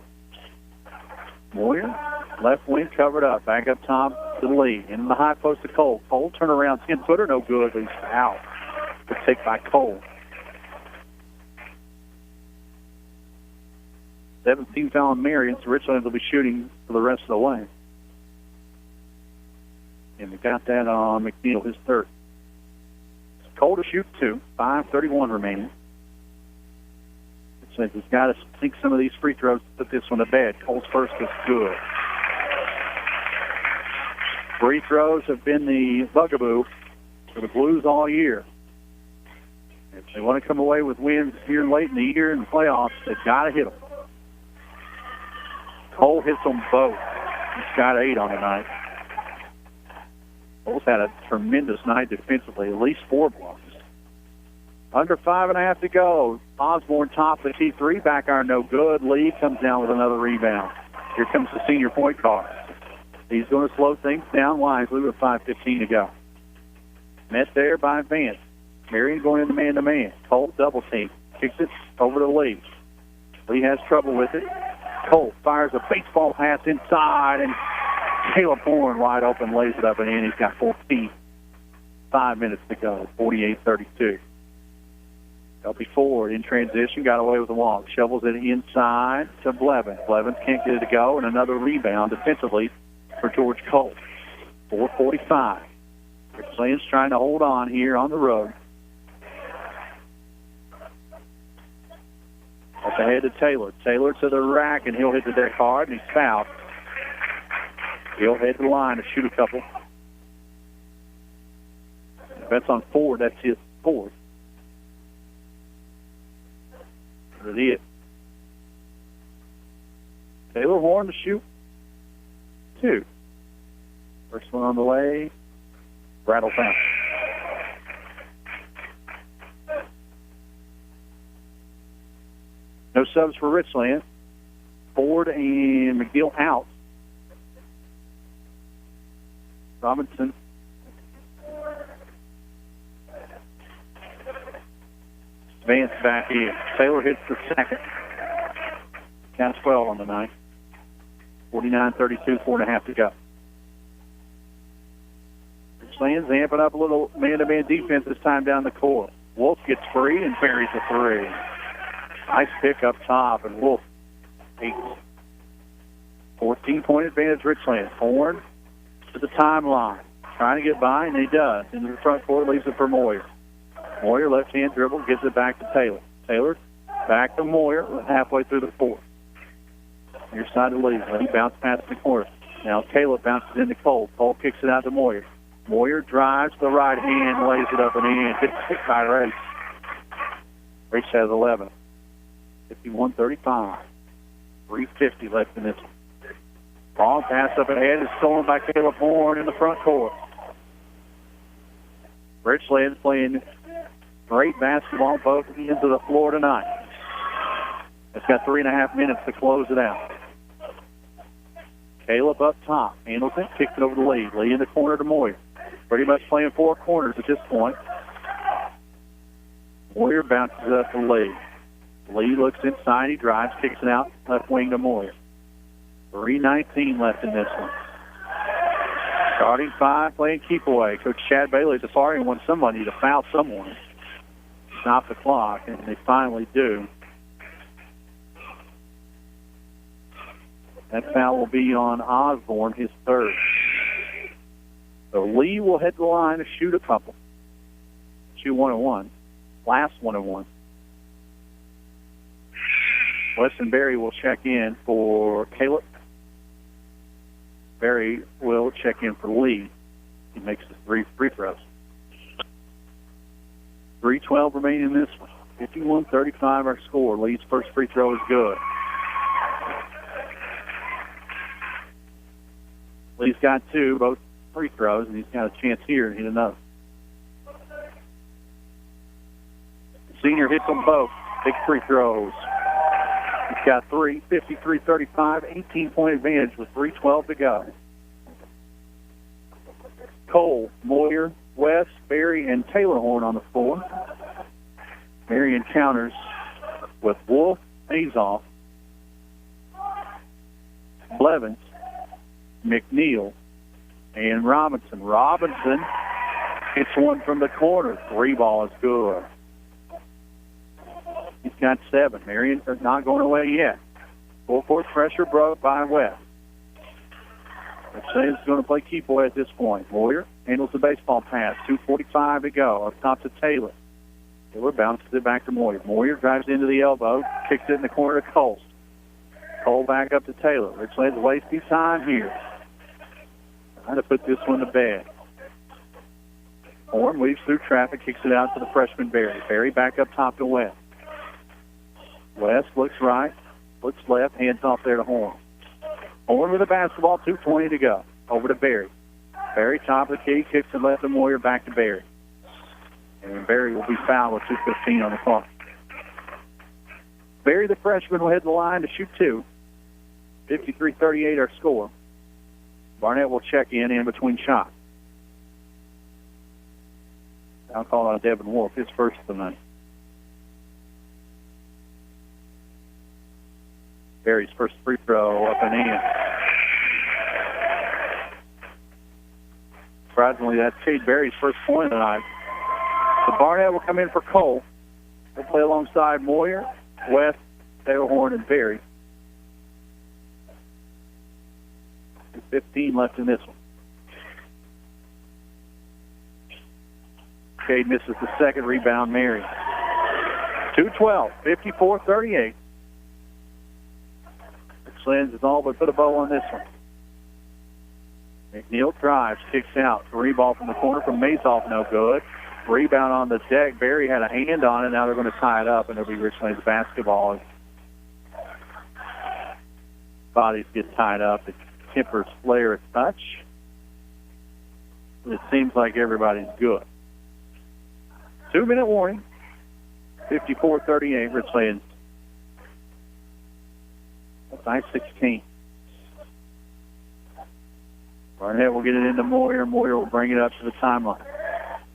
Moyer, left wing covered up. Back up top to Lee. In the high post to Cole. Cole, turn around, 10-footer, no good. He's out. Good take by Cole. 17 foul on Marion, so Richlands will be shooting for the rest of the way. And we got that on McNeil, his third. Cole to shoot two, 5:31 remaining. Richlands has got to sink some of these free throws to put this one to bed. Cole's first is good. Free throws have been the bugaboo for the Blues all year. If they want to come away with wins here late in the year in the playoffs, they've got to hit them. Cole hits them both. He's got 8 on the night. Cole's had a tremendous night defensively, at least 4 blocks. Under 5.5 to go. Osborne top the T3, back iron no good. Lee comes down with another rebound. Here comes the senior point guard. He's going to slow things down wisely with 5:15 to go. Met there by Vance. Marion going into man-to-man. Cole double team. Kicks it over to Lee. Lee has trouble with it. Cole fires a baseball pass inside, and Caleb Horn wide open lays it up and in. He's got 14. 5 minutes to go. 48-32. LP Ford in transition, got away with the walk. Shovels it inside to Blevins. Blevins can't get it to go, and another rebound defensively for George Cole. 4:45. Richlands trying to hold on here on the road. Up ahead to Taylor. Taylor to the rack, and he'll hit the deck hard, and he's fouled. He'll head to the line to shoot a couple. If that's on Ford, that's his fourth. That's it. Taylor Horn to shoot 2. First one on the way. Rattle foul. No subs for Richlands. Ford and McNeil out. Robinson. Vance back in. Taylor hits the second. Count 12 on the night. 49-32, 4.5 to go. Richlands amping up a little man-to-man defense this time down the court. Wolf gets free and buries the 3. Nice pick up top, and Wolf 8. 14-point advantage, Richlands. Horn to the timeline. Trying to get by, and he does. In the front court, leaves it for Moyer. Moyer, left-hand dribble, gives it back to Taylor. Taylor back to Moyer, halfway through the fourth. Near side to Lee. Lee bounce past the corner. Now Caleb bounces into Cole. Cole kicks it out to Moyer. Moyer drives the right hand, lays it up and in. Good pick by Race. Race has 11. 51-35. 3:50 left in this one. Ball pass up ahead is stolen by Caleb Horn in the front court. Richlands playing great basketball both ends of the floor tonight. It's got 3.5 minutes to close it out. Caleb up top. Handles it, kicks it over to Lee. Lee in the corner to Moyer. Pretty much playing 4 corners at this point. Moyer bounces up to Lee. Lee looks inside. He drives, kicks it out, left wing to Moyer. 3:19 left in this one. Starting five, playing keep away. Coach Chad Bailey at the far end wants somebody to foul someone. Stop the clock, and they finally do. That foul will be on Osborne, his third. So Lee will head to the line to shoot a couple. Shoot 1-1. Last 1-1. Weston Berry will check in for Caleb. Berry will check in for Lee. He makes the 3 free throws. 3:12 remaining in this one. 51-35 our score. Lee's first free throw is good. Lee's got 2, both free throws, and he's got a chance here to hit another. Senior hits them both. Big free throws. He's got 3, 53-35, 18-point advantage with 3:12 to go. Cole, Moyer, West, Berry, and Taylor Horn on the floor. Marion counters with Wolf, Azoff, Blevins, McNeil, and Robinson. Robinson hits one from the corner. 3 ball is good. He's got 7. Marion not going away yet. Full court pressure broke by West. Richlands is going to play keep away at this point. Moyer handles the baseball pass. 2:45 to go. Up top to Taylor. Taylor bounces it back to Moyer. Moyer drives into the elbow, kicks it in the corner to Cole. Cole back up to Taylle. Richlands wasting time here. Trying to put this one to bed. Horn weaves through traffic, kicks it out to the freshman Berry. Berry back up top to West. West looks right, looks left, hands off there to Horn. Horn with the basketball, 2:20 to go. Over to Berry. Berry top of the key, kicks it left to Moyer, back to Berry. And Berry will be fouled with 2:15 on the clock. Berry, the freshman, will head the line to shoot 2. 53-38 our score. Barnett will check in between shots. I'll call on Devin Wolf, his first of the night. Berry's first free throw up and in. Surprisingly, that's Cade Berry's first point tonight. So Barnett will come in for Cole. They'll play alongside Moyer, West, Taylor Horn, and Berry. 15 left in this one. Cade misses the second rebound, Marion. 2:12, 54-38. Richlands is all but put a bow on this one. McNeil drives, kicks out. 3 ball from the corner from Mazoff, no good. Rebound on the deck. Berry had a hand on it. Now they're going to tie it up, and it'll be Richlands basketball. Bodies get tied up. It tempers flare a touch. It seems like everybody's good. 2-minute warning. 54-38, Richlands. By 16. Barnett will get it into Moyer. Moyer will bring it up to the timeline.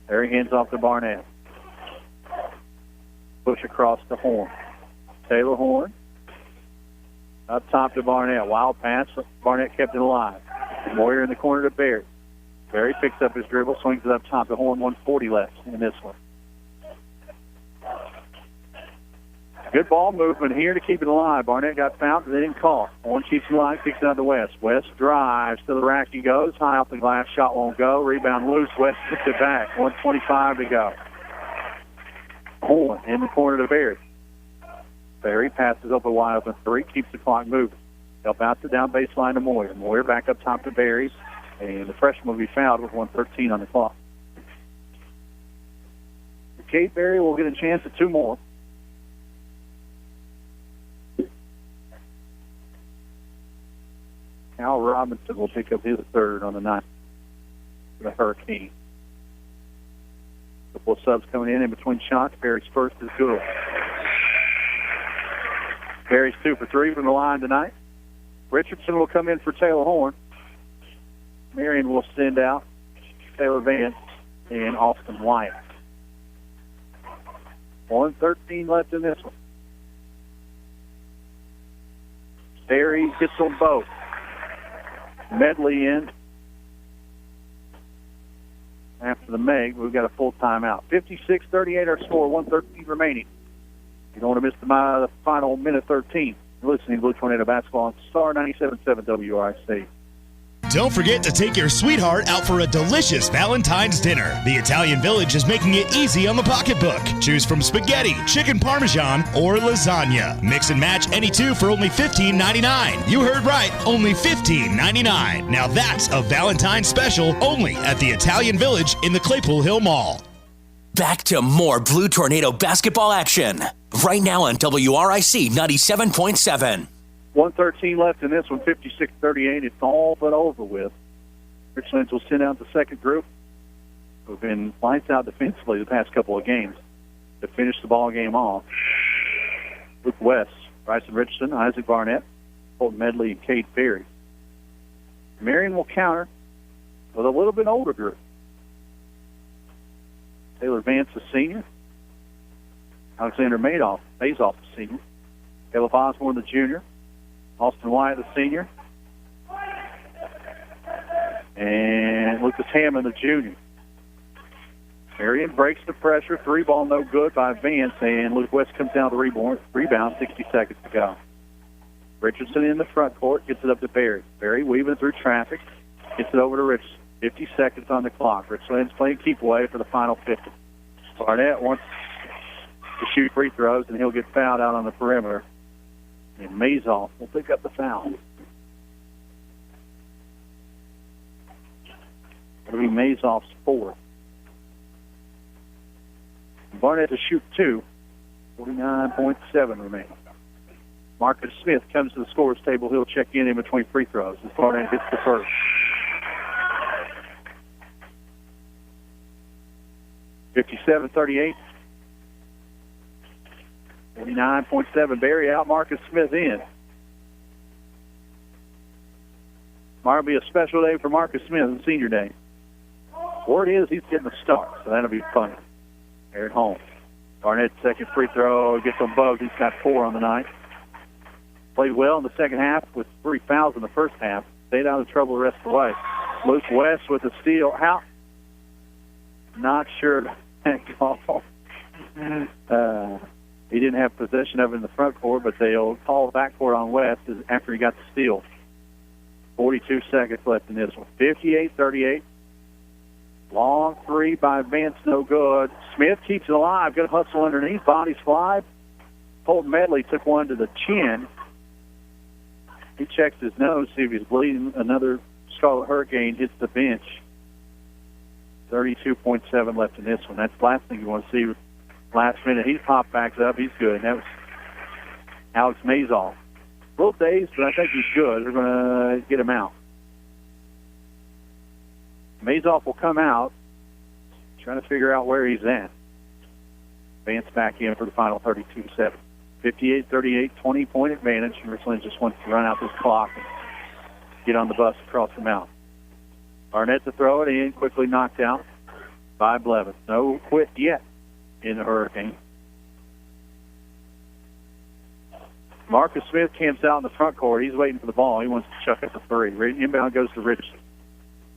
There he hands off to Barnett. Push across to Horn. Taylor Horn. Up top to Barnett. Wild pass. Barnett kept it alive. Moyer in the corner to Berry. Berry picks up his dribble, swings it up top to Horn. 1:40 left in this one. Good ball movement here to keep it alive. Barnett got fouled, but they didn't call. Horn keeps it alive, kicks it out to West. West drives to the rack. He goes high off the glass. Shot won't go. Rebound loose. West puts it back. 1:25 to go. Horn in the corner to Berry. Berry passes up a wide open 3, keeps the clock moving. They'll bounce it down baseline to Moyer. Moyer back up top to Berry, and the freshman will be fouled with 1:13 on the clock. Cade Berry will get a chance at 2 more. Al Robinson will pick up his third on the night for the Hurricane. Couple of subs coming in between shots. Berry's first is good. Berry's 2 for 3 from the line tonight. Richardson will come in for Taylor Horn. Marion will send out Taylor Vance and Austin Wyatt. 1:13 left in this one. Berry gets them both. Medley in. After the Meg, we've got a full timeout. 56-38 our score, 1:13 remaining. You don't want to miss the final minute 13. You're listening to Blue Tornado Basketball on Star 97.7 WRIC. Don't forget to take your sweetheart out for a delicious Valentine's dinner. The Italian Village is making it easy on the pocketbook. Choose from spaghetti, chicken parmesan, or lasagna. Mix and match any two for only $15.99. You heard right, only $15.99. Now that's a Valentine's special only at the Italian Village in the Claypool Hill Mall. Back to more Blue Tornado basketball action. Right now on WRIC 97.7. 1:13 left in this one, 56-38. It's all but over with. Richlands will send out the second group, who've been lights out defensively the past couple of games, to finish the ball game off. Luke West, Bryson Richardson, Isaac Barnett, Colton Medley, and Cade Berry. Marion will counter with a little bit older group. Taylor Vance, the senior. Alexander Mazoff, the senior. Caleb Osborne, the junior. Austin Wyatt, the senior. And Lucas Hammond, the junior. Marion breaks the pressure. 3-ball no good by Vance, and Luke West comes down the rebound, 60 seconds to go. Richardson in the front court, gets it up to Berry. Berry weaving through traffic, gets it over to Richardson. 50 seconds on the clock. Richlands playing keep away for the final 50. Barnett wants to shoot free throws, and he'll get fouled out on the perimeter. And Mazoff will pick up the foul. It'll be Mazoff's fourth. Barnett to shoot two. 49.7 remaining. Marcus Smith comes to the scorer's table. He'll check in between free throws as Barnett hits the first. 57-38. 49.7. Berry out, Marcus Smith in. Tomorrow will be a special day for Marcus Smith on senior day. Word is he's getting a start, so that'll be fun. There at home. Barnett's second free throw gets them bugged. He's got 4 on the night. Played well in the second half with 3 fouls in the first half. Stayed out of trouble the rest of the way. Luke West with the steal. How? Not sure that call. He didn't have possession of it in the front court, but they'll call backcourt on West after he got the steal. 42 seconds left in this one. 58-38. Long three by Vance, no good. Smith keeps it alive. Good hustle underneath. Bodies fly. Colton Medley took one to the chin. He checks his nose, see if he's bleeding. Another Scarlet Hurricane hits the bench. 32.7 left in this one. That's the last thing you want to see. Last minute, he popped back up. He's good. And that was Alex Mazoff. A little dazed, but I think he's good. They're going to get him out. Mazoff will come out, trying to figure out where he's at. Vance back in for the final 32-7. 58-38, 20-point advantage. And Richlands just wants to run out this clock and get on the bus across the mountain. Barnett to throw it in, quickly knocked out by Blevins. No quit yet in the Hurricane. Marcus Smith camps out in the front court. He's waiting for the ball. He wants to chuck up the three. Inbound goes to Richardson.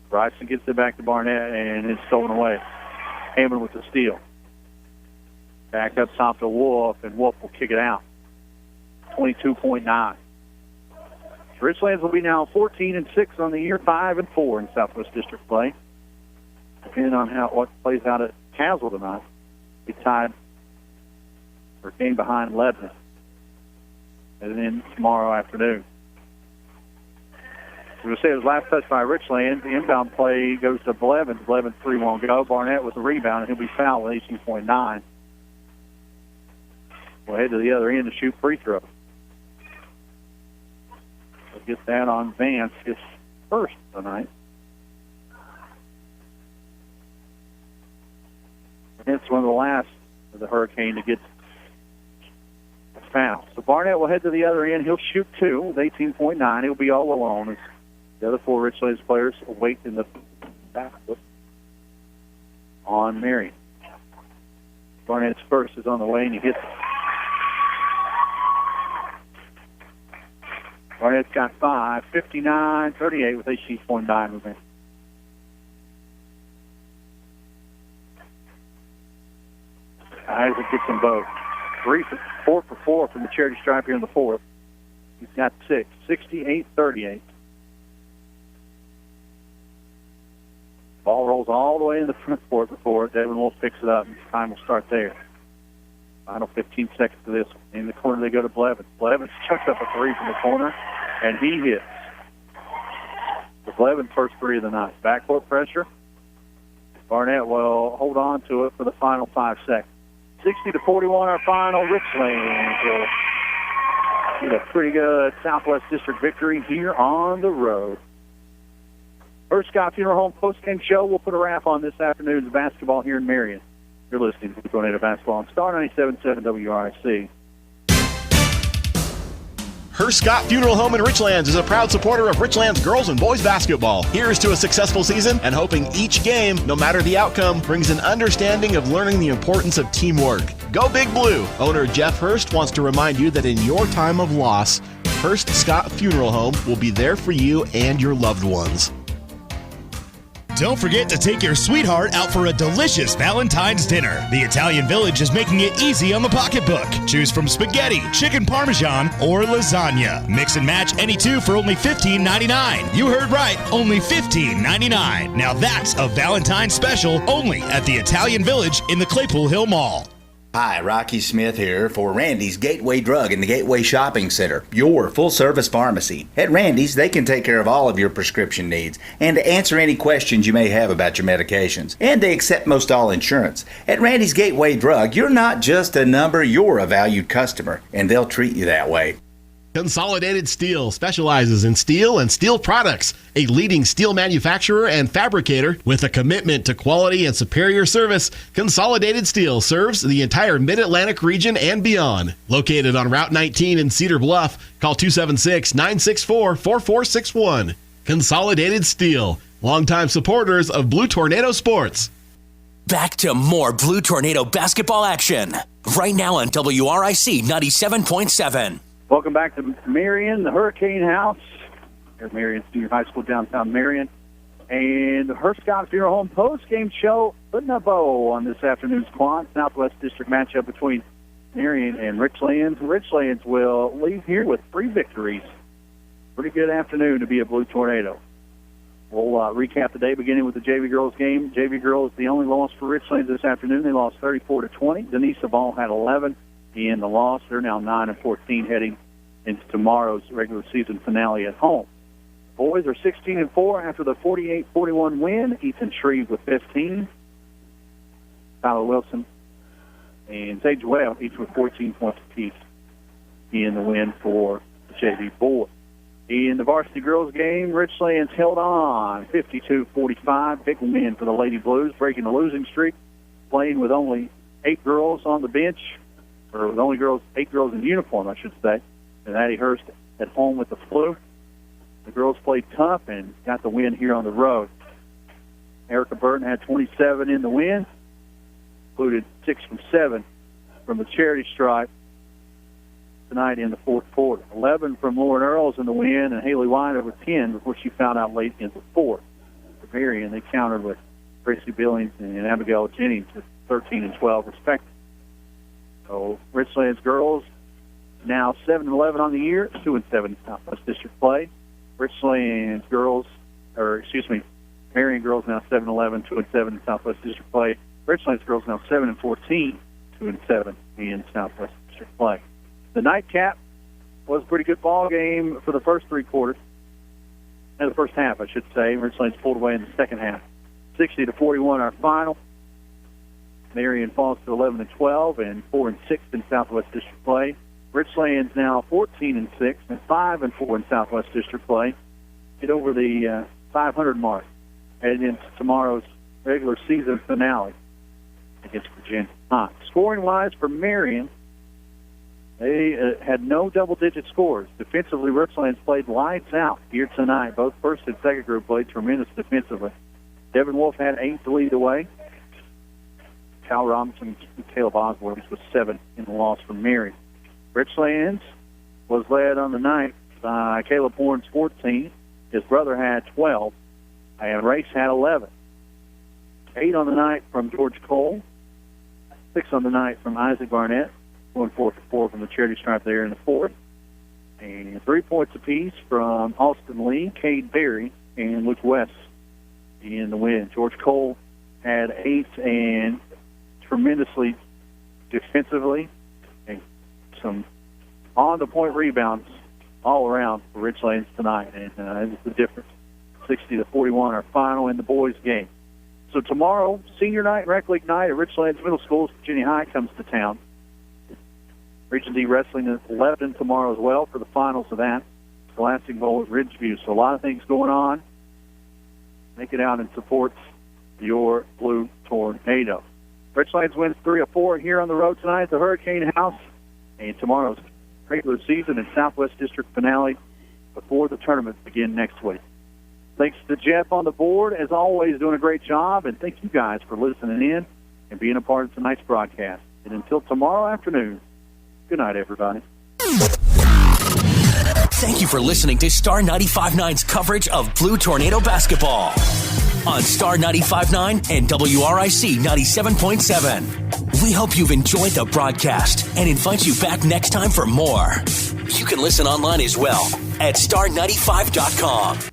Bryson gets it back to Barnett, and it's stolen away. Hammond with the steal. Back up top to Wolf, and Wolf will kick it out. 22.9. Richlands will be now 14-6 on the year, 5-4 in Southwest District play. Depending on what plays out at Castle tonight, be tied or game behind Lebanon. And then tomorrow afternoon. As we said, it was last touch by Richlands. The inbound play goes to Blevins. Blevins 3 won't go. Barnett with the rebound, and he'll be fouled with 18.9. We'll head to the other end to shoot free throw. We'll get that on Vance, his first tonight. And it's one of the last of the Hurricane to get a foul. So Barnett will head to the other end. He'll shoot 2 with 18.9. He'll be all alone as the other 4 Richlands players wait in the backfoot on Marion. Barnett's first is on the way, and he hits it. Barnett's got 5, 59-38 with 18.9 movement. Isaac gets them both. 4 for 4 from the charity stripe here in the fourth. He's got 6, 68-38. Ball rolls all the way in the front court before Devin Wolf picks it up. Time will start there. Final 15 seconds of this. In the corner, they go to Blevins. Blevins chucks up a three from the corner, and he hits. The Blevins' first three of the night. Backcourt pressure. Barnett will hold on to it for the final 5 seconds. 60-41, our final. Richlands will get a pretty good Southwest District victory here on the road. First Scott Funeral Home post-game show. We'll put a wrap on this afternoon's basketball here in Marion. You're listening to Tornado Basketball on Star 97.7 WRIC. Hearst Scott Funeral Home in Richlands is a proud supporter of Richlands girls and boys basketball. Here's to a successful season and hoping each game, no matter the outcome, brings an understanding of learning the importance of teamwork. Go Big Blue! Owner Jeff Hearst wants to remind you that in your time of loss, Hearst Scott Funeral Home will be there for you and your loved ones. Don't forget to take your sweetheart out for a delicious Valentine's dinner. The Italian Village is making it easy on the pocketbook. Choose from spaghetti, chicken parmesan, or lasagna. Mix and match any two for only $15.99. You heard right, only $15.99. Now that's a Valentine's special only at the Italian Village in the Claypool Hill Mall. Hi, Rocky Smith here for Randy's Gateway Drug and the Gateway Shopping Center, your full-service pharmacy. At Randy's, they can take care of all of your prescription needs and answer any questions you may have about your medications. And they accept most all insurance. At Randy's Gateway Drug, you're not just a number, you're a valued customer, and they'll treat you that way. Consolidated Steel specializes in steel and steel products, a leading steel manufacturer and fabricator with a commitment to quality and superior service. Consolidated Steel serves the entire Mid-Atlantic region and beyond. Located on Route 19 in Cedar Bluff, call 276-964-4461. Consolidated Steel, longtime supporters of Blue Tornado Sports. Back to more Blue Tornado basketball action right now on WRIC 97.7. Welcome back to Marion, the Hurricane House at Marion Senior High School, downtown Marion. And the Hearst Scott Funeral Home post-game show, putting a bow on this afternoon's quad Southwest District matchup between Marion and Richlands. Richlands will leave here with 3 victories. Pretty good afternoon to be a Blue Tornado. We'll recap the day beginning with the JV girls game. JV girls, the only loss for Richlands this afternoon. They lost 34-20. Denise Ball had 11. In the loss, they're now 9-14 heading into tomorrow's regular season finale at home. Boys are 16-4 after the 48-41 win. Ethan Shreve with 15. Tyler Wilson and Sage Webb each with 14 points apiece in the win for the JV boys. In the varsity girls game, Richlands held on 52-45. Big win for the Lady Blues, breaking the losing streak, playing with only 8 girls on the bench. Or with only 8 girls in uniform, I should say. And Addie Hurst at home with the flu. The girls played tough and got the win here on the road. Erica Burton had 27 in the win, included 6 from 7 from the charity stripe tonight in the fourth quarter. 11 from Lauren Earls in the win, and Haley Wider with 10 before she found out late in the fourth. For Marion, they countered with Tracy Billings and Abigail Jennings with 13 and 12 respectively. So Richlands girls now 7-11 on the year, 2-7 in Southwest District play. Richlands girls, Marion girls now 7-11, 2-7 in Southwest District play. Richlands girls now 7-14, 2-7 in Southwest District play. The nightcap was a pretty good ball game for the first 3 quarters, and the first half, I should say. Richlands pulled away in the second half. 60-41 our final. Marion falls to 11-12 and 4-6 in Southwest District play. Richlands now 14-6 and 5-4 in Southwest District play. Get over the 500 mark heading into tomorrow's regular season finale against Virginia High. Scoring-wise for Marion, they had no double-digit scores. Defensively, Richlands played lights out here tonight. Both first and second group played tremendous defensively. Devin Wolf had 8 to lead the way. Kyle Robinson and Caleb Osborne with 7 in the loss from Marion. Richlands was led on the night Caleb Horns 14. His brother had 12. And Race had 11. 8 on the night from George Cole. 6 on the night from Isaac Barnett. Going 4 for 4 from the charity stripe there in the fourth. And 3 points apiece from Austin Lee, Cade Berry, and Luke West in the win. George Cole had 8 and tremendously defensively and some on-the-point rebounds all around for Richlands tonight. And it's the difference. 60-41, our final in the boys' game. So tomorrow, senior night, rec league night at Richlands Middle School, Virginia High comes to town. Region D Wrestling at 11 tomorrow as well for the finals of that. Scholastic Bowl at Ridgeview. So a lot of things going on. Make it out and support your Blue Tornado. Richlands wins 3-4 here on the road tonight at the Hurricane House. And tomorrow's regular season and Southwest District finale before the tournaments begin next week. Thanks to Jeff on the board, as always, doing a great job. And thank you guys for listening in and being a part of tonight's broadcast. And until tomorrow afternoon, good night, everybody. Thank you for listening to Star 95.9's coverage of Blue Tornado basketball on Star 95.9 and WRIC 97.7. We hope you've enjoyed the broadcast and invite you back next time for more. You can listen online as well at star95.com.